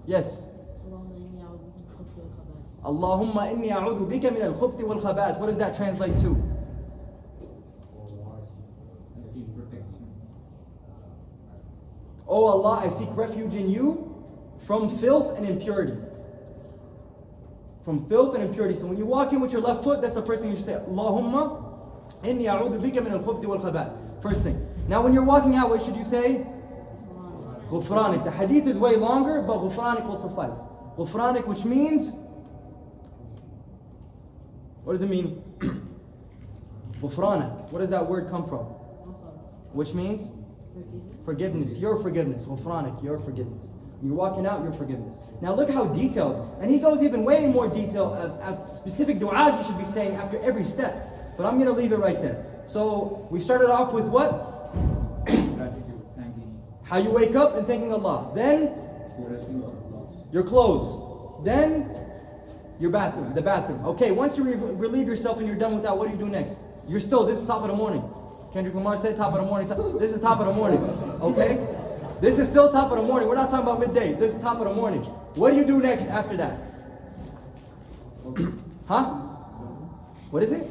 Yes. Allahumma inni a'udhu bika min al-khubti wal-khabath. What does that translate to? Oh Allah, I seek refuge in you from filth and impurity. From filth and impurity. So when you walk in with your left foot, that's the first thing you should say. Allahumma inni a'udhu bika min al-khubti wal-khabath. First thing. Now when you're walking out, what should you say? Ghufranik. The hadith is way longer, but Ghufranik will suffice. Ghufranik, which means, what does it mean? Ghufranik. What does that word come from? Which means? Forgiveness. Your forgiveness. Ghufranik, your forgiveness. When you're walking out, your forgiveness. Now look how detailed, and he goes even way more detail of specific du'as you should be saying after every step. But I'm going to leave it right there. So we started off with what? Gratitude, thanking. How you wake up and thanking Allah. Then your clothes. Then your bathroom, the bathroom. Okay, once you relieve yourself and you're done with that, what do you do next? You're still, this is top of the morning. Kendrick Lamar said top of the morning. This is top of the morning. Okay? This is still top of the morning. We're not talking about midday. This is top of the morning. What do you do next after that? Huh? What is it?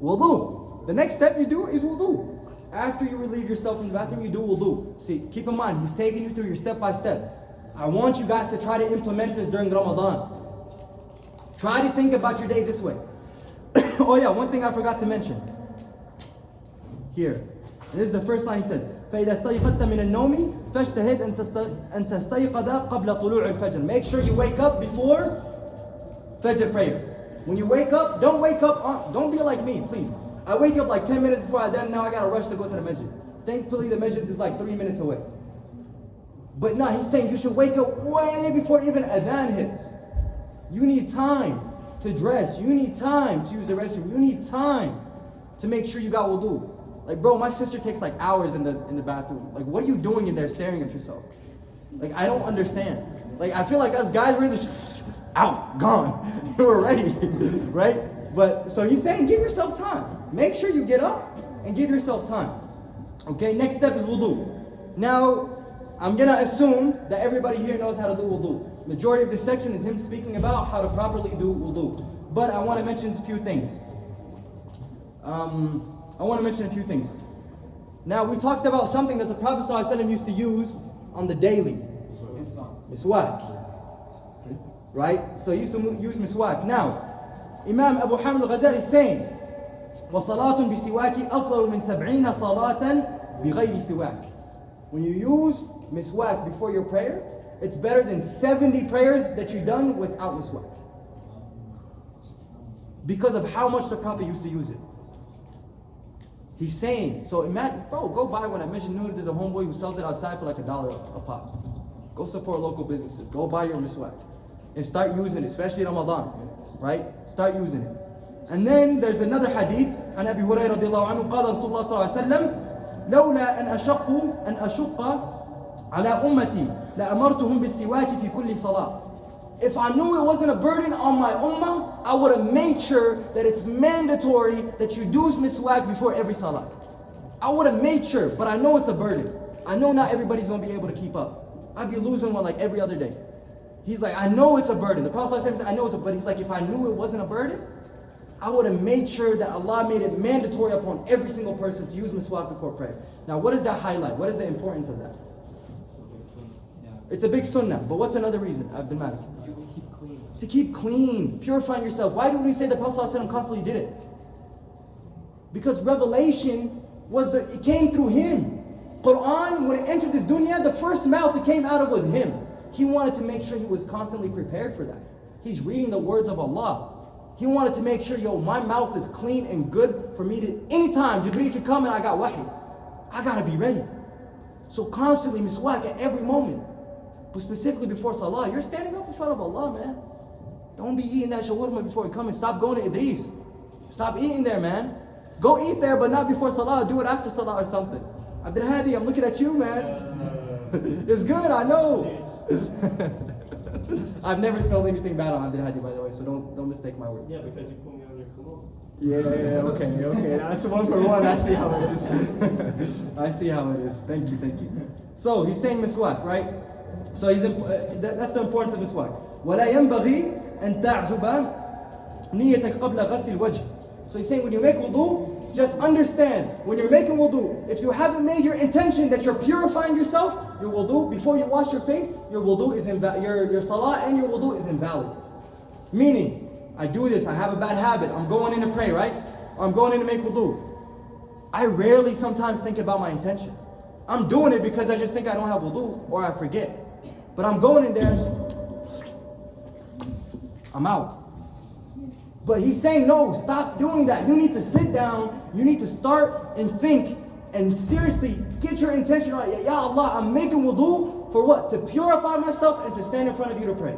Wudu. The next step you do is wudu. After you relieve yourself from the bathroom, you do wudu. See, keep in mind, he's taking you through your step by step. I want you guys to try to implement this during Ramadan. Try to think about your day this way. Oh yeah, one thing I forgot to mention. Here. This is the first line he says. فَإِذَا اسْتَيْقَظْتَ مِنَ النَّوْمِ فَاجْتَهِدْ أَن تَسْتَيْقَظَ قَبْلَ طُلُوعِ الْفَجْرِ. Make sure you wake up before Fajr prayer. When you wake up, don't be like me, please. I wake up like 10 minutes before Adhan, now I gotta rush to go to the masjid. Thankfully the masjid is like 3 minutes away. But no, he's saying you should wake up way before even Adhan hits. You need time to dress. You need time to use the restroom. You need time to make sure you got wudu. Like, bro, my sister takes like hours in the bathroom. Like, what are you doing in there staring at yourself? Like, I don't understand. Like, I feel like us guys, we're just out, gone. We're ready, right? But, so he's saying, give yourself time. Make sure you get up and give yourself time. Okay, next step is wudu. Now, I'm gonna assume that everybody here knows how to do wudu. Majority of this section is him speaking about how to properly do wudu. But I want to mention a few things. Now, we talked about something that the Prophet ﷺ used to use on the daily. Miswak. Right? So he used to use miswak. Now, Imam Abu Hamid Alghazali is saying, وَصَلَاةٌ بِسِوَاكِ أَفْضَلُ مِنْ سَبْعِينَ صَلَاةً بِغَيْرِ سِوَاكِ. When you use miswak before your prayer, it's better than 70 prayers that you've done without miswak. Because of how much the Prophet used to use it. He's saying, so imagine, bro, go buy one. I mentioned Noor, there's a homeboy who sells it outside for like $1 a pop. Go support local businesses. Go buy your miswak. And start using it, especially Ramadan. Right? Start using it. And then there's another hadith, عن أبي هريرة رضي الله عنه قال رسول الله صلى الله عليه وسلم لولا أن أشق على أمتي لأمرتهم بالسواك في كل صلاة. If I knew it wasn't a burden on my ummah, I would have made sure that it's mandatory that you do miswak before every salah. I would have made sure, but I know it's a burden. I know not everybody's going to be able to keep up. I'd be losing one like every other day. He's like, I know it's a burden. The Prophet said, I know it's a burden. He's like, if I knew it wasn't a burden, I would have made sure that Allah made it mandatory upon every single person to use miswak before prayer. Now, what does that highlight? What is the importance of that? It's a big sunnah, but what's another reason? Abdul Malik? To keep clean, purifying yourself. Why do we say the Prophet ﷺ constantly did it? Because revelation it came through him. Quran, when it entered this dunya, the first mouth it came out of was him. He wanted to make sure he was constantly prepared for that. He's reading the words of Allah. He wanted to make sure, my mouth is clean and good for me to, anytime Jibreel can come and I got wahi. I gotta be ready. So constantly miswak at every moment. But specifically before salah, you're standing up in front of Allah, man. Don't be eating that shawarma before you come and stop going to Idris. Stop eating there, man. Go eat there, but not before salah. Do it after salah or something. Abdul Hadi, I'm looking at you, man. It's good, I know. I've never smelled anything bad on Abdul Hadi, by the way, so don't mistake my words. Yeah, because you put me on your cologne. Yeah, okay. That's 1 for 1. I see how it is. I see how it is. Thank you. So he's saying miswak, right? So that's the importance of miswak. ولا ينبغي أن تعزب نيتك قبل غسل الوجه. So he's saying when you make wudu, just understand, when you're making wudu, if you haven't made your intention that you're purifying yourself, your wudu, before you wash your face, your wudu is your salah and your wudu is invalid. Meaning, I do this, I have a bad habit, I'm going in to pray, right? Or I'm going in to make wudu. I rarely sometimes think about my intention. I'm doing it because I just think I don't have wudu, or I forget. But I'm going in there, I'm out. But he's saying, no, stop doing that. You need to sit down, you need to start and think, and seriously, get your intention right. Ya Allah, I'm making wudu for what? To purify myself and to stand in front of you to pray.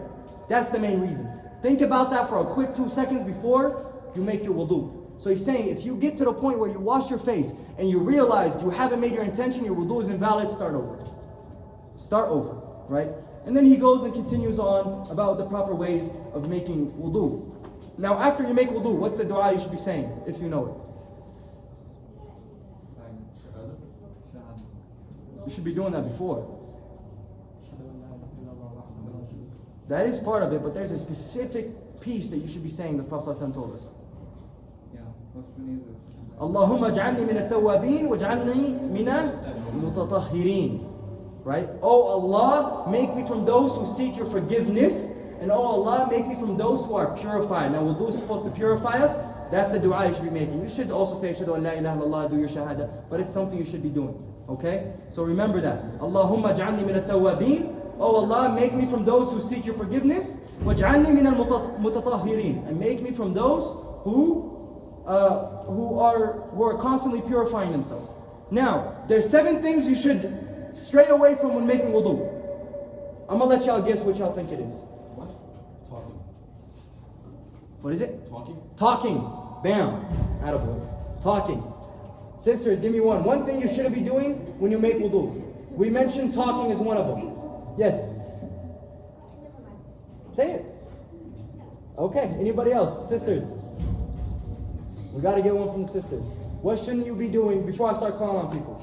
That's the main reason. Think about that for a quick 2 seconds before you make your wudu. So he's saying, if you get to the point where you wash your face and you realize you haven't made your intention, your wudu is invalid, start over. Start over, right? And then he goes and continues on about the proper ways of making wudu. Now, after you make wudu, what's the dua you should be saying, if you know it? You should be doing that before. That is part of it, but there's a specific piece that you should be saying the Prophet ﷺ told us. Yeah, first one is Allahumma ja'alni min at-tawwabin wa ja'alni min al-mutatahhirin. Right? Oh Allah, make me from those who seek your forgiveness. And oh Allah, make me from those who are purified. Now wudu is supposed to purify us. That's the dua you should be making. You should also say, Ashhadu an la ilaha illallah, do your shahada. But it's something you should be doing. Okay? So remember that. Allahumma ja'alni min at-tawwabin. Oh Allah, make me from those who seek your forgiveness. Waj'alni min al-mutatahhirin. And make me from those who are constantly purifying themselves. Now, there's 7 things you should stray away from when making wudu. I'm gonna let y'all guess what y'all think it is. What? Talking. What is it? Talking? Talking. Bam. Attaboy. Talking. Sisters, give me one. One thing you shouldn't be doing when you make wudu. We mentioned talking is one of them. Yes. Say it. Okay. Anybody else? Sisters. We got to get one from the sisters. What shouldn't you be doing before I start calling on people?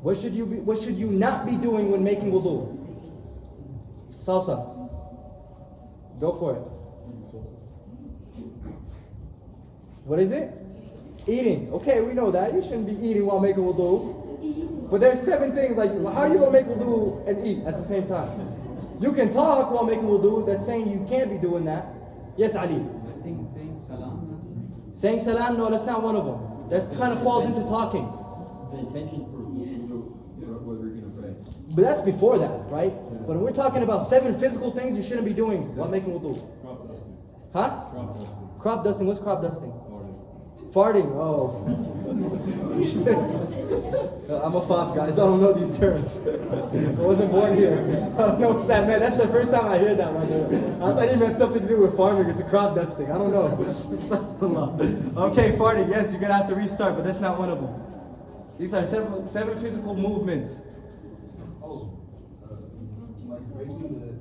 What should you not be doing when making wudu? Salsa. Go for it. What is it? Eating. Okay, we know that. You shouldn't be eating while making wudu. But there's 7 things, like how are you going to make wudu and eat at the same time? You can talk while making wudu. That's saying you can't be doing that. Yes, Ali? I think saying salam. Saying salam, no, that's not one of them. That kind of falls into talking. The intention for whether you're going to pray. But that's before that, right? But when we're talking about 7 physical things you shouldn't be doing while making wudu. Crop dusting. Huh? Crop dusting. Crop dusting. What's crop dusting? Farting. Farting. Oh. I'm a fop, guys. I don't know these terms. I wasn't born here. I don't know what that meant. That's the first time I hear that one. I thought he meant something to do with farming. It's a crop dusting. I don't know. Okay, farting. Yes, you're going to have to restart, but that's not one of them. These are 7 physical movements. Oh, like breaking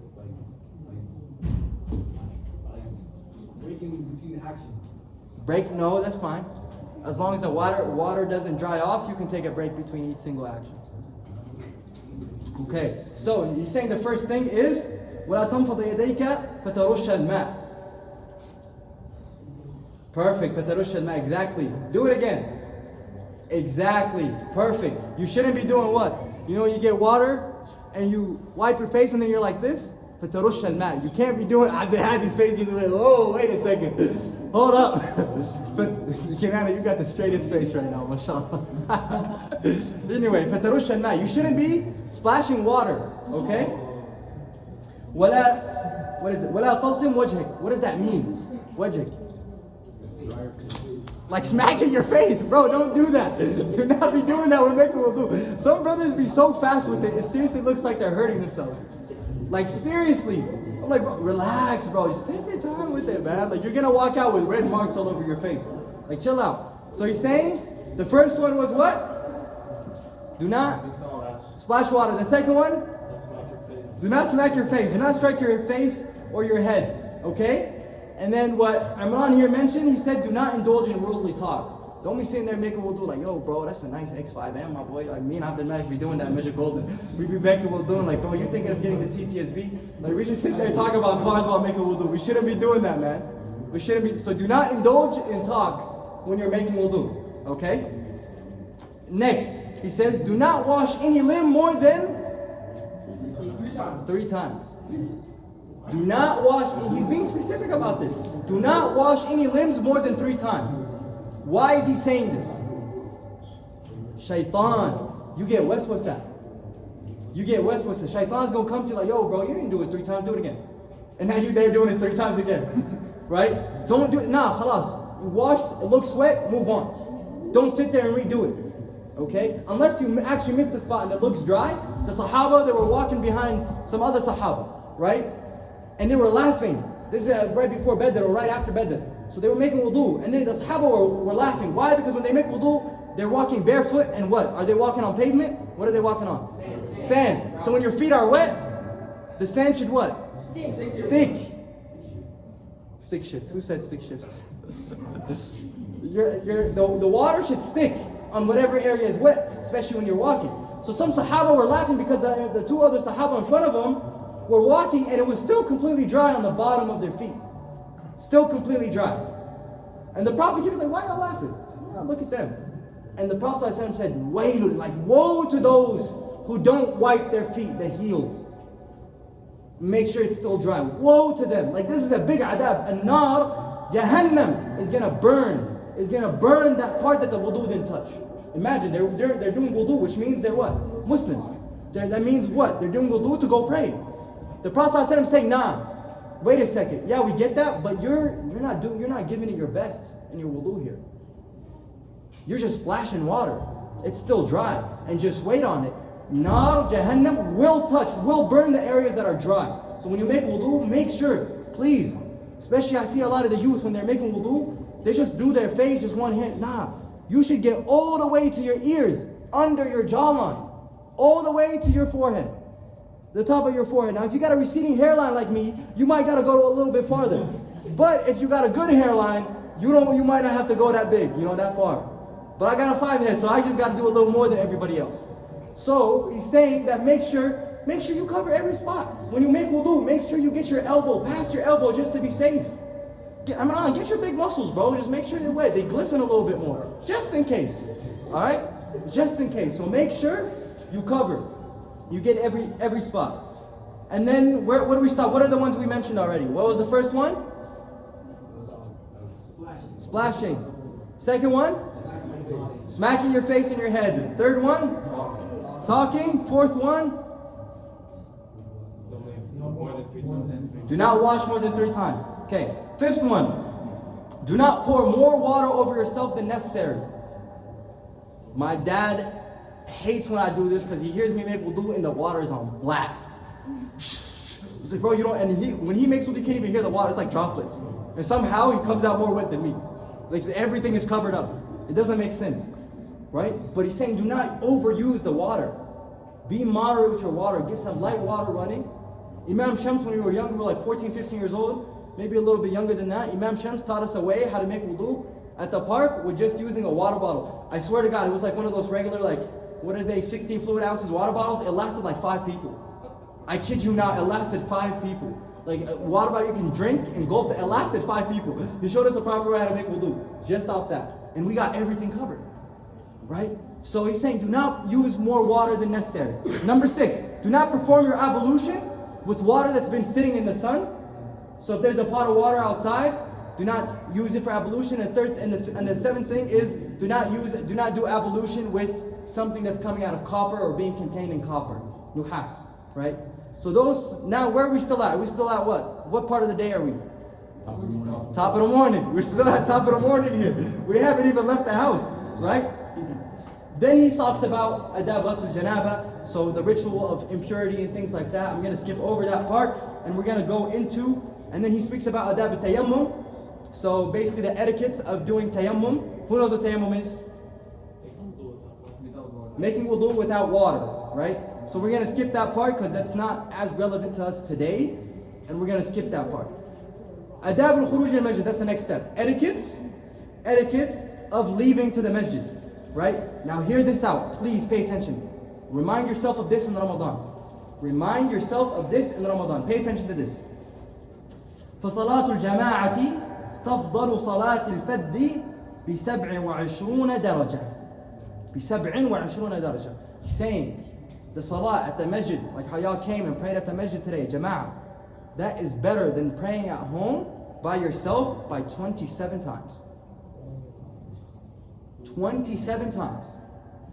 breaking between the actions. Break, no, that's fine. As long as the water doesn't dry off, you can take a break between each single action. Okay, so he's saying the first thing is وَلَا تَنْفَضَ يَدَيْكَ فَتَرُشَّ الْمَاءِ. Perfect, فَتَرُشَّ الْمَاءِ, exactly. Do it again. Exactly, perfect. You shouldn't be doing what? You know, you get water and you wipe your face and then you're like this. فَتَرُشَّ الْمَاءِ. You can't be doing, I've had these faces where, oh, wait a second. Hold up. But Kenana, you got the straightest face right now, mashallah. Anyway, فَتَرُشَّ الْمَاءِ. You shouldn't be splashing water, okay? What is it? وَلَا تَلْطِمْ وَجْهِكَ. What does that mean? Wajhik. Like smacking your face, bro, don't do that. Do not be doing that when making wudu. Some brothers be so fast with it, it seriously looks like they're hurting themselves. Like seriously. I'm like, bro, relax, bro. Just take your time with it, man. Like you're gonna walk out with red marks all over your face. Like chill out. So he's saying the first one was what? Do not splash water. The second one? Do not smack your face. Do not strike your face or your head. Okay? And then what Imran here mentioned, he said, do not indulge in worldly talk. Don't be sitting there making wudu like, yo, bro, that's a nice X5M, my boy. Like, me and Abdul be doing that measure golden. We be making wudu, like, bro, you thinking of getting the CTSV? Like, we just sit there talking about cars while making wudu. We shouldn't be doing that, man. We shouldn't be. So do not indulge in talk when you're making wudu, okay? Next, he says, do not wash any limb more than 3 times. Do not wash, he's being specific about this. Do not wash any limbs more than 3 times. Why is he saying this? Shaitan, you get waswasa. You get waswasa. Shaitan's gonna come to you like, yo, bro, you didn't do it 3 times, do it again. And now you're there doing it 3 times again. Right? Don't do it. Nah, halas. You washed, it looks sweat, move on. Don't sit there and redo it. Okay? Unless you actually missed the spot and it looks dry. The Sahaba, they were walking behind some other Sahaba, right? And they were laughing. This is right before Badr or right after Badr. So they were making wudu. And then the Sahaba were laughing. Why? Because when they make wudu, they're walking barefoot and what? Are they walking on pavement? What are they walking on? Sand. So when your feet are wet, the sand should what? Stick. Stick shift. Who said stick shift? The water should stick on whatever area is wet, especially when you're walking. So some Sahaba were laughing because the 2 other Sahaba in front of them were walking and it was still completely dry on the bottom of their feet. Still completely dry. And the Prophet was like, why are you laughing? Yeah, look at them. And the Prophet said, wailun, like woe to those who don't wipe their feet, the heels. Make sure it's still dry. Woe to them. Like this is a big adab. And nar, Jahannam is gonna burn. Is gonna burn that part that the wudu didn't touch. Imagine they're doing wudu, which means they're what? Muslims. That means what? They're doing wudu to go pray. The Prophet ﷺ saying, nah, wait a second. Yeah, we get that, but you're not giving it your best in your wudu here. You're just splashing water. It's still dry. And just wait on it. Nar, Jahannam will burn the areas that are dry. So when you make wudu, make sure, please. Especially I see a lot of the youth when they're making wudu, they just do their face, just one hand. Nah, you should get all the way to your ears, under your jawline, all the way to your forehead. The top of your forehead. Now if you got a receding hairline like me, you might gotta go a little bit farther. But if you got a good hairline, you might not have to go that big, that far. But I got a 5 head, so I just gotta do a little more than everybody else. So he's saying that make sure you cover every spot. When you make wudu, make sure you get your elbow, past your elbow just to be safe. Get your big muscles, bro. Just make sure they're wet. They glisten a little bit more. Just in case. Alright? Just in case. So make sure you cover. You get every spot. And then where do we stop? What are the ones we mentioned already? What was the first one? Splashing. Second one? Smacking your face and your head. Third one? Talking. Fourth one? Do not wash more than 3 times. Okay. Fifth one. Do not pour more water over yourself than necessary. My dad hates when I do this because he hears me make wudu and the water is on blast. He's like, bro, you don't, and when he makes wudu, you can't even hear the water. It's like droplets. And somehow he comes out more wet than me. Like everything is covered up. It doesn't make sense. Right? But he's saying do not overuse the water. Be moderate with your water. Get some light water running. Imam Shams, when we were younger, we were like 14, 15 years old, maybe a little bit younger than that. Imam Shams taught us a way how to make wudu at the park with just using a water bottle. I swear to God, it was like one of those regular, like, what are they, 16 fluid ounces water bottles? It lasted like 5 people. I kid you not, it lasted 5 people. Like a water bottle you can drink and gulp, it lasted 5 people. He showed us a proper way how to make wudu, just off that. And we got everything covered, right? So he's saying, do not use more water than necessary. Number 6, do not perform your ablution with water that's been sitting in the sun. So if there's a pot of water outside, do not use it for ablution. And the 7th thing is, do not do ablution with something that's coming out of copper or being contained in copper. Nuhas, right? So those, now where are we still at? Are we still at what? What part of the day are we? Top of the morning. We're still at top of the morning here. We haven't even left the house, right? Then he talks about adab ghusl janaba, so the ritual of impurity and things like that. I'm going to skip over that part and we're going to go into, and then he speaks about adab tayammum. So basically the etiquettes of doing tayammum. Who knows what tayammum is? Making wudu without water, right? So we're going to skip that part because that's not as relevant to us today, and we're going to skip that part. Adab al-khuruj al-masjid, that's the next step. Etiquettes of leaving to the masjid, right? Now hear this out, please pay attention. Remind yourself of this in Ramadan. Remind yourself of this in Ramadan. Pay attention to this. فصلاة الجماعة تفضل صلاة الفذ ب27 درجة. ب27 درجة. He's saying the salah at the masjid, like how y'all came and prayed at the masjid today, jama'ah, that is better than praying at home by yourself by 27 times. 27 times.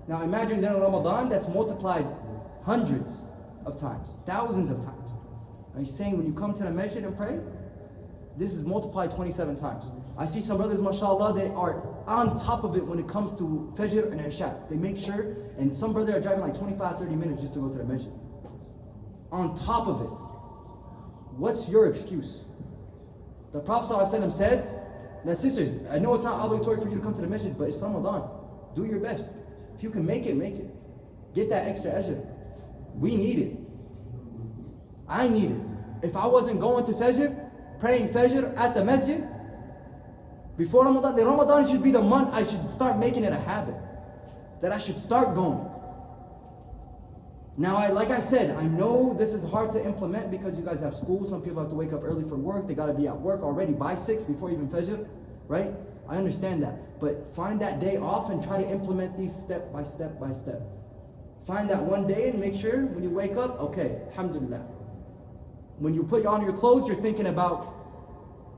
Now imagine during Ramadan, that's multiplied hundreds of times, thousands of times. And he's saying when you come to the masjid and pray, this is multiplied 27 times. I see some brothers, mashallah, they are on top of it when it comes to Fajr and Isha. They make sure, and some brothers are driving like 25, 30 minutes just to go to the masjid. On top of it. What's your excuse? The Prophet ﷺ said, now sisters, I know it's not obligatory for you to come to the masjid, but it's Ramadan. Do your best. If you can make it, make it. Get that extra ajr. We need it. I need it. If I wasn't going to Fajr, praying Fajr at the masjid, before Ramadan, then Ramadan should be the month I should start making it a habit. That I should start going. Now, like I said, I know this is hard to implement because you guys have school. Some people have to wake up early for work. They got to be at work already by 6 before even Fajr, right? I understand that. But find that day off and try to implement these step by step by step. Find that one day and make sure when you wake up, okay, alhamdulillah. When you put on your clothes, you're thinking about,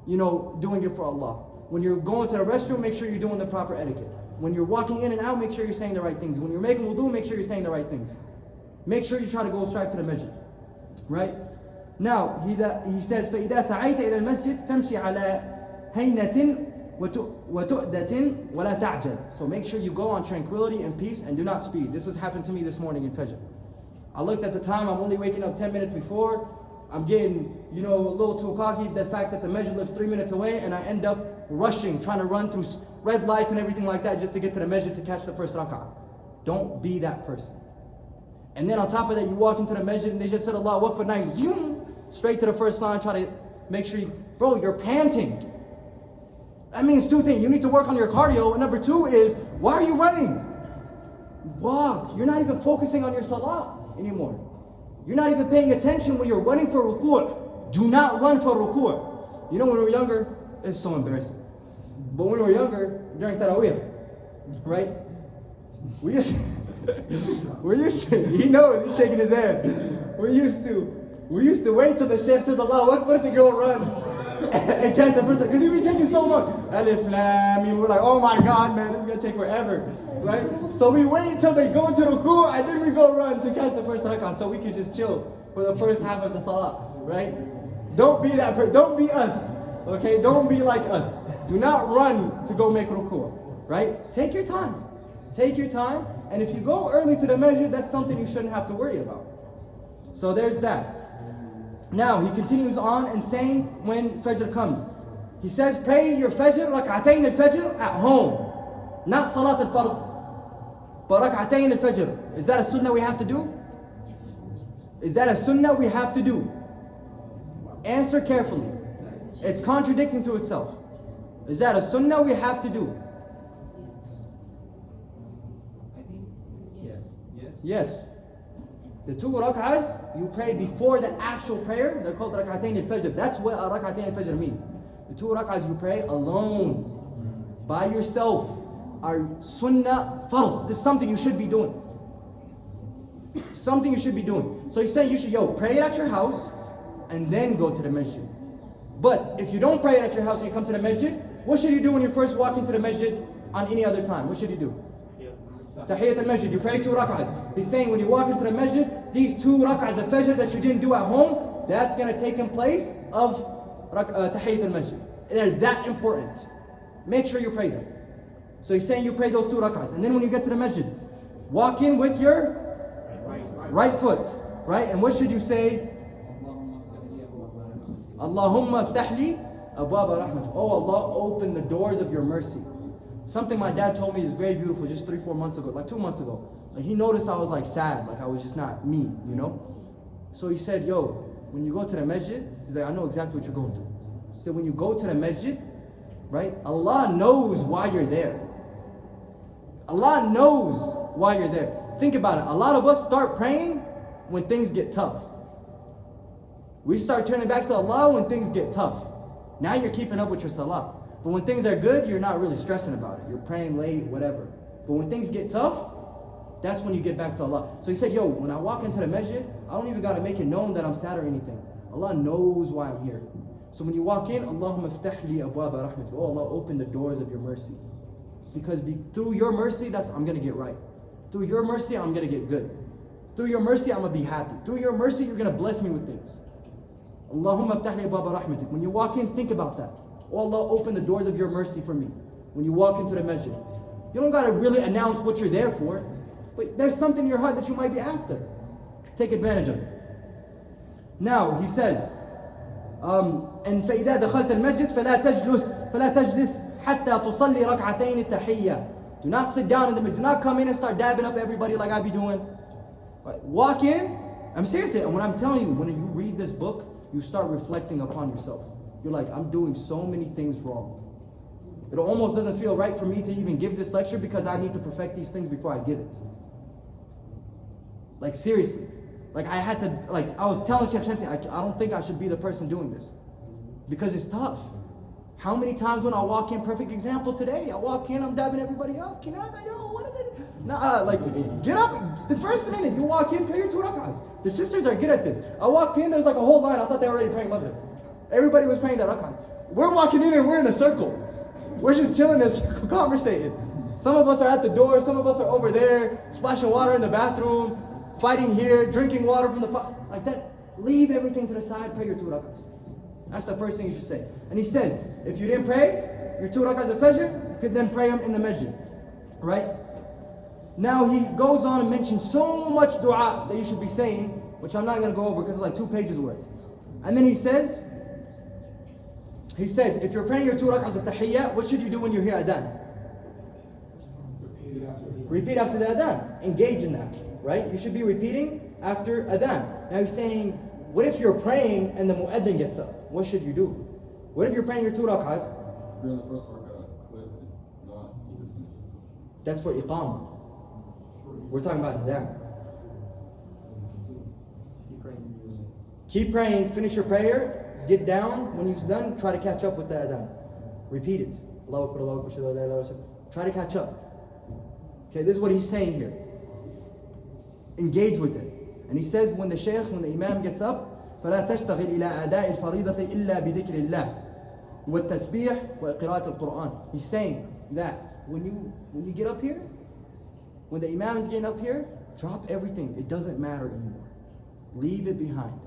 doing it for Allah. When you're going to the restroom, make sure you're doing the proper etiquette. When you're walking in and out, make sure you're saying the right things. When you're making wudu, make sure you're saying the right things. Make sure you try to go straight to the masjid. Right? Now, he says, فَإِذَا سَعَيْتَ إِلَى الْمَسْجِدِ فَامْشِ عَلَى هَيْنَةٍ وَتُؤْدَةٍ وَلَا تَعْجَلْ. So make sure you go on tranquility and peace and do not speed. This was happened to me this morning in Fajr. I looked at the time, I'm only waking up 10 minutes before. I'm getting, a little too cocky, the fact that the masjid lives 3 minutes away, and I end up rushing, trying to run through red lights and everything like that just to get to the masjid to catch the first rak'ah. Don't be that person. And then on top of that, you walk into the masjid and they just said Allahu Akbar, now zoom, straight to the first line, try to make sure you're panting. That means two things. You need to work on your cardio, and number two is, why are you running? Walk. You're not even focusing on your salah anymore. You're not even paying attention when you're running for ruku'. Do not run for ruku'. When we were younger, it's so embarrassing. But when we were younger, during Taraweeh, right? We used to, he knows, he's shaking his head. We used to wait till the chef says Allahu Akbar to go run and catch the first, because he'd be taking so long. Alif Lam Mim, we're like, oh my God, man, this is gonna take forever, right? So we wait until they go into ruku' and then we go run to catch the first rak'ah so we can just chill for the first half of the salah, right? Don't be that person, don't be us, okay? Don't be like us. Do not run to go make ruku', right? Take your time. Take your time, and if you go early to the masjid, that's something you shouldn't have to worry about. So there's that. Now he continues on and saying when Fajr comes, he says pray your Fajr, rak'atayn al-Fajr at home, not Salat al-Fard, but rak'atayn al-Fajr. Is that a sunnah we have to do? Is that a sunnah we have to do? Answer carefully. It's contradicting to itself. Is that a sunnah we have to do? Yes. The 2 rak'ahs you pray before the actual prayer, they're called rak'atayn al-Fajr. That's what a rak'atayn al-Fajr means. The 2 rak'ahs you pray alone, by yourself, are sunnah fard. This is something you should be doing. Something you should be doing. So he's saying you should, pray it at your house and then go to the masjid. But if you don't pray it at your house and you come to the masjid, what should you do when you first walk into the masjid on any other time? What should you do? Tahiyyat al-Masjid, you pray 2 rak'ahs. He's saying when you walk into the masjid, these 2 rak'ahs of Fajr that you didn't do at home, that's going to take in place of Tahiyyat al-Masjid. They're that important. Make sure you pray them. So he's saying you pray those 2 rak'ahs. And then when you get to the masjid, walk in with your right foot, right? And what should you say? Allahumma aftahli abwaba rahmat. Oh Allah, open the doors of your mercy. Something my dad told me is very beautiful just 3-4 months ago, like 2 months ago. Like he noticed I was like sad, like I was just not me, So he said, when you go to the masjid, he's like, I know exactly what you're going through. So when you go to the masjid, right, Allah knows why you're there. Allah knows why you're there. Think about it. A lot of us start praying when things get tough. We start turning back to Allah when things get tough. Now you're keeping up with your salah. But when things are good, you're not really stressing about it. You're praying late, whatever. But when things get tough, that's when you get back to Allah. So he said, yo, when I walk into the masjid, I don't even got to make it known that I'm sad or anything. Allah knows why I'm here. So when you walk in, Allahumma ftah li abwaba rahmatik. Oh Allah, open the doors of your mercy. Because through your mercy, I'm going to get right. Through your mercy, I'm going to get good. Through your mercy, I'm going to be happy. Through your mercy, you're going to bless me with things. Allahumma ftah li abwaba rahmatik. When you walk in, think about that. Oh Allah, open the doors of your mercy for me. When you walk into the masjid. You don't got to really announce what you're there for. But there's something in your heart that you might be after. Take advantage of it. Now, he says, and فإذا دخلت المسجد فلا تجلس حتى تصلي ركعتين التحية. Do not sit down in the middle. Do not come in and start dabbing up everybody like I be doing. Right. Walk in. I'm serious. And when I'm telling you, when you read this book, you start reflecting upon yourself. You're like, I'm doing so many things wrong. It almost doesn't feel right for me to even give this lecture because I need to perfect these things before I give it. Like seriously. Like I had to, like I was telling Sheikh Shamsi, I don't think I should be the person doing this. Because it's tough. How many times when I walk in, perfect example today, I walk in, I'm dabbing everybody up. Yo, what are they? Nah, like get up. The first minute you walk in, pray your 2 rak'ahs. The sisters are good at this. I walked in, there's like a whole line. I thought they were already praying Maghrib. Everybody was praying their rak'ahs. We're walking in and we're in a circle. We're just chilling in a circle, conversating. Some of us are at the door, some of us are over there, splashing water in the bathroom, fighting here, drinking water from the like that. Leave everything to the side, pray your 2 rak'ahs. That's the first thing you should say. And he says, if you didn't pray your 2 rak'ahs of Fajr, you could then pray them in the masjid. Right? Now he goes on and mentions so much dua that you should be saying, which I'm not going to go over because it's like 2 pages worth. And then he says, if you're praying your 2 rak'ahs of tahiyyah, what should you do when you hear adhan? Repeat after the adhan. Engage in that. Right? You should be repeating after adhan. Now he's saying, what if you're praying and the mu'adhin gets up? What should you do? What if you're praying your 2 rak'ahs? If you're in the first rak'ah, quit. If not, you can finish. That's for iqamah. We're talking about adhan. Keep praying, finish your prayer, get down. When you're done, try to catch up with the adhan. Repeat it. Allahu Akbar, Allahu Akbar, Allahu Akbar. Try to catch up. Okay, this is what he's saying here. Engage with it. And he says when the imam gets up, فَلَا تَشْتَغِلْ إِلَىٰ أَدَاءِ الْفَرِيضَةِ إِلَّا بِذِكْرِ اللَّهِ وَالتَّسْبِيحِ وَقِرَاءَةِ الْقُرْآنِ. He's saying that when you get up here, when the imam is getting up here, drop everything. It doesn't matter anymore. Leave it behind.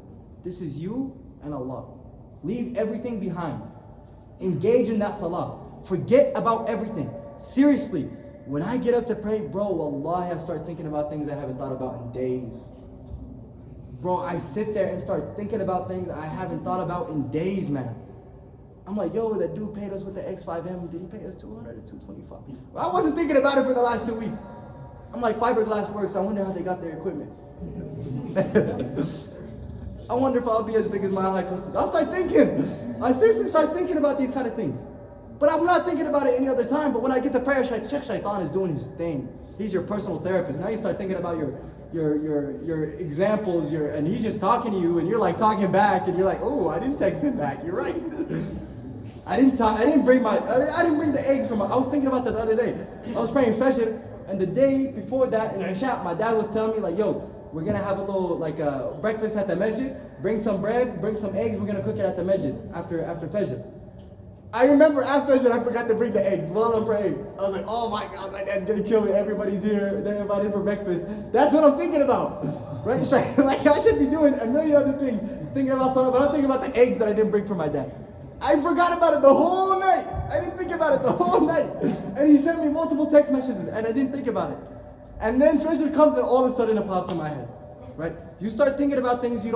This is you and Allah. Leave everything behind. Engage in that salah. Forget about everything. Seriously, when I get up to pray, bro, wallahi, I start thinking about things I haven't thought about in days. Bro, I sit there and start thinking about things I haven't thought about in days, man. I'm like, yo, that dude paid us with the X5M. Did he pay us 200 or 225? I wasn't thinking about it for the last 2 weeks. I'm like, fiberglass works. I wonder how they got their equipment. I wonder if I'll be as big as my high customers. I'll start thinking. I seriously start thinking about these kind of things. But I'm not thinking about it any other time. But when I get to prayer, Sheikh Shaitan is doing his thing. He's your personal therapist. Now you start thinking about your examples, and he's just talking to you, and you're like talking back, and you're like, oh, I didn't text him back. You're right. I didn't bring the eggs I was thinking about that the other day. I was praying Fajr, and the day before that in Isha, my dad was telling me like, yo, we're gonna have a little breakfast at the masjid. Bring some bread, bring some eggs. We're gonna cook it at the masjid after Fajr. I remember after Fajr, I forgot to bring the eggs while I'm praying. I was like, oh my God, my dad's gonna kill me. Everybody's here. They're invited for breakfast. That's what I'm thinking about, right? Like I should be doing a million other things, thinking about salah, but I'm thinking about the eggs that I didn't bring for my dad. I forgot about it the whole night. I didn't think about it the whole night. And he sent me multiple text messages, and I didn't think about it. And then Fajr comes, and all of a sudden it pops in my head, right? You start thinking about things you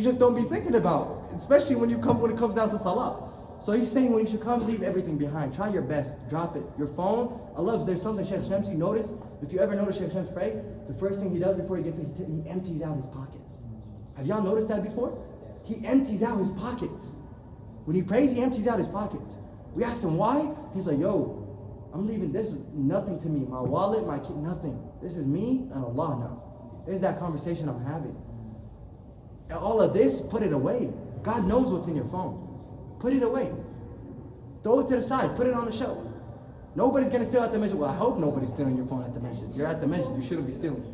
just don't be thinking about, especially when it comes down to salah. So he's saying when you should come, leave everything behind. Try your best. Drop it. Your phone. There's something Sheikh Shamsi noticed. If you ever notice Sheikh Shamsi pray, the first thing he does before he gets in, he empties out his pockets. Have y'all noticed that before? He empties out his pockets. When he prays, he empties out his pockets. We asked him why. He's like, yo, I'm leaving, this is nothing to me. My wallet, my kid, nothing. This is me and Allah now. There's that conversation I'm having. And all of this, put it away. God knows what's in your phone. Put it away. Throw it to the side. Put it on the shelf. Nobody's going to steal at the masjid. Well, I hope nobody's stealing your phone at the masjid. You're at the masjid. You shouldn't be stealing.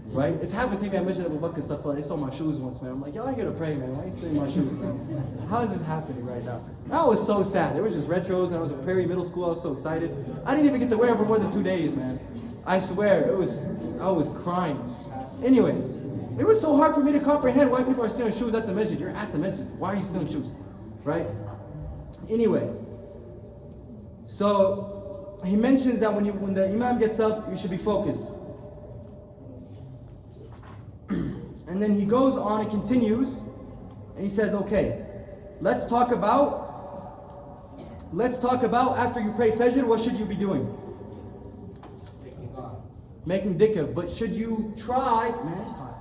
Right? It's happened to me at Masjid Abu Bakr and stuff like that. They stole my shoes once, man. I'm like, y'all here to pray, man. Why are you stealing my shoes, man? How is this happening right now? That was so sad. They were just retros, and I was at Prairie Middle School. I was so excited. I didn't even get to wear them for more than 2 days, man. I swear, I was crying. Anyways, it was so hard for me to comprehend why people are stealing shoes at the masjid. You're at the masjid. Why are you stealing shoes? Right? Anyway, so he mentions that when the imam gets up, you should be focused. And then he goes on and continues, and he says, okay, let's talk about after you pray Fajr, what should you be doing? Making dhikr. But should you try, man, it's hot.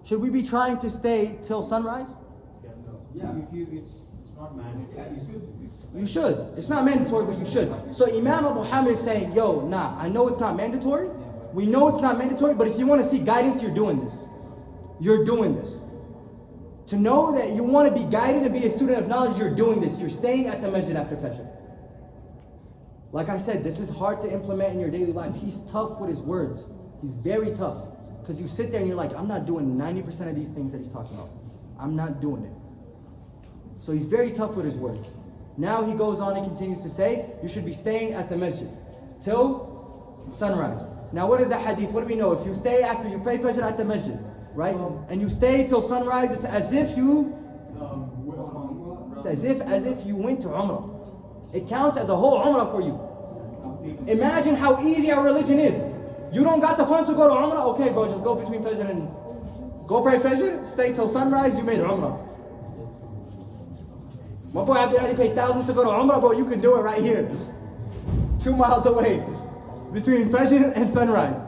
Should we be trying to stay till sunrise? Yeah, it's not mandatory. You should. It's not mandatory, but you should. So Imam Abu Hamid is saying, yo, nah, I know it's not mandatory. We know it's not mandatory, but if you want to see guidance, you're doing this. You're doing this. To know that you want to be guided and be a student of knowledge, you're doing this. You're staying at the masjid after Fajr. Like I said, this is hard to implement in your daily life. He's tough with his words. He's very tough. Because you sit there and you're like, I'm not doing 90% of these things that he's talking about. I'm not doing it. So he's very tough with his words. Now he goes on and continues to say, you should be staying at the masjid till sunrise. Now what is the hadith? What do we know? If you stay after you pray Fajr at the masjid, right? And you stay till sunrise, it's as if you went to Umrah. It counts as a whole Umrah for you. Imagine how easy our religion is. You don't got the funds to go to Umrah? Okay, bro, just go between Fajr and go pray Fajr, stay till sunrise, you made Umrah. My boy Abdul Hadi paid thousands to go to Umrah, bro, you can do it right here. 2 miles away. Between Fajr and sunrise.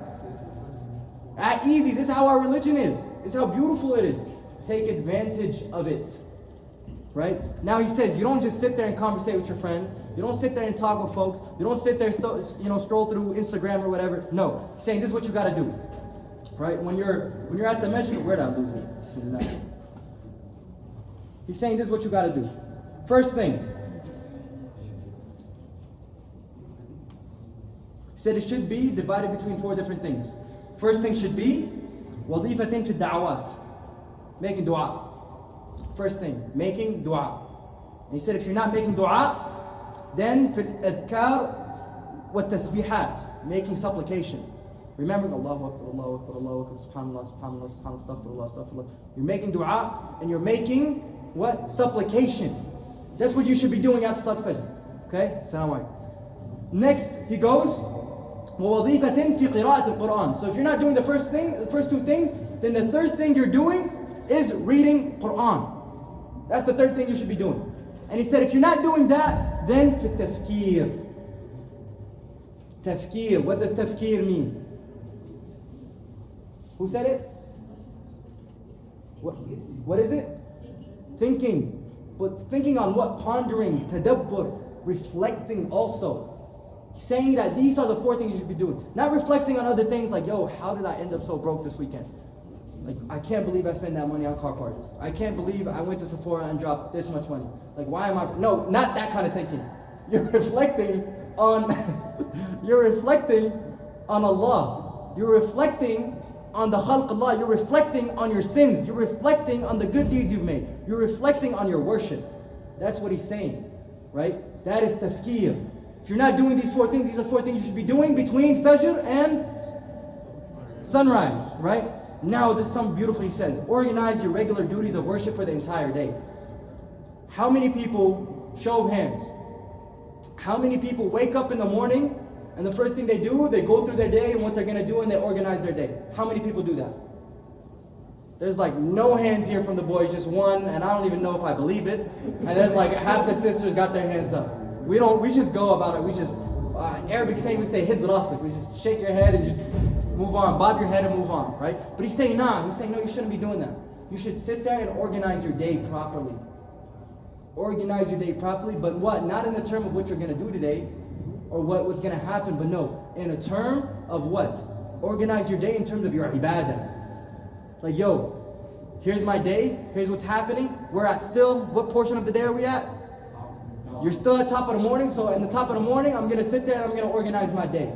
That easy. This is how our religion is. This is how beautiful it is. Take advantage of it. Right? Now he says, you don't just sit there and conversate with your friends. You don't sit there and talk with folks. You don't sit there, scroll through Instagram or whatever. No. He's saying this is what you got to do. Right? When you're at the masjid, where did I lose it? Bismillah. He's saying this is what you got to do. First thing. He said it should be divided between 4 different things. First thing should be وظيفة في الدعوات. Making dua. First thing, making dua. And he said if you're not making dua, then في الأذكار والتسبيحات, making supplication. Remembering Allahu Akbar, Allahu Akbar, Allahu Akbar, Subhanallah, Subhanallah, Subhanallah, Astaghfirullah, Astaghfirullah. You're making dua and you're making what? Supplication. That's what you should be doing after Salat Fajr. Okay? Assalamu alaikum. Next, he goes, وَوَظِيفَةٍ فِي قِرَاءَةِ الْقُرْآنِ. So if you're not doing the first 2 things, then the third thing you're doing is reading Qur'an. That's the third thing you should be doing. And he said if you're not doing that, then في التفكير. Tafkir. What does tafkir mean? Who said it? What is it? Thinking. But thinking on what? Pondering, tadabbur, reflecting also. Saying that these are the 4 things you should be doing. Not reflecting on other things like, yo, how did I end up so broke this weekend? Like, I can't believe I spent that money on car parts. I can't believe I went to Sephora and dropped this much money. Like, why am I... No, not that kind of thinking. You're reflecting on... you're reflecting on Allah. You're reflecting on the khalq Allah. You're reflecting on your sins. You're reflecting on the good deeds you've made. You're reflecting on your worship. That's what he's saying, right? That is tafkir. If you're not doing these 4 things, these are 4 things you should be doing between Fajr and sunrise, right? Now there's something beautiful he says. Organize your regular duties of worship for the entire day. How many people, show of hands, how many people wake up in the morning and the first thing they do, they go through their day and what they're going to do and they organize their day? How many people do that? There's like no hands here from the boys, just one, and I don't even know if I believe it. And there's like half the sisters got their hands up. We just go about it. We just, Arabic saying, we say his rasik. We just shake your head and just move on. Bob your head and move on, right? But he's saying, nah. He's saying, no, you shouldn't be doing that. You should sit there and organize your day properly. Organize your day properly, but what? Not in the term of what you're going to do today or what's going to happen, but no, in a term of what? Organize your day in terms of your ibadah. Like, yo, here's my day, here's what's happening. We're at still, what portion of the day are we at? You're still at top of the morning, so in the top of the morning, I'm going to sit there and I'm going to organize my day.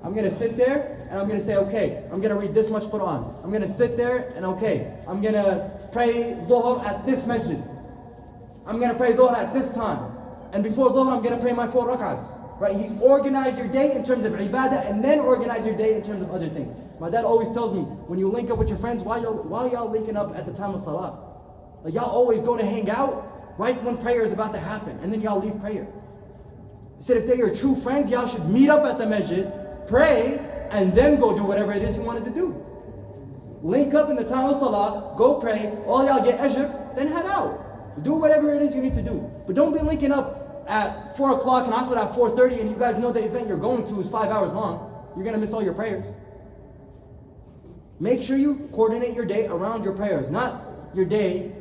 I'm going to sit there and I'm going to say, okay, I'm going to read this much Quran. I'm going to sit there and okay, I'm going to pray Dhuhr at this masjid. I'm going to pray Dhuhr at this time. And before Dhuhr, I'm going to pray my 4 rak'ahs. Right? You organize your day in terms of ibadah and then organize your day in terms of other things. My dad always tells me, when you link up with your friends, why y'all linking up at the time of salah? Like y'all always go to hang out right when prayer is about to happen, and then y'all leave prayer. He said if they're your true friends, y'all should meet up at the masjid, pray, and then go do whatever it is you wanted to do. Link up in the time of salah, go pray, all y'all get ajr, then head out. Do whatever it is you need to do. But don't be linking up at 4 o'clock and also at 4:30 and you guys know the event you're going to is 5 hours long. You're going to miss all your prayers. Make sure you coordinate your day around your prayers, not your day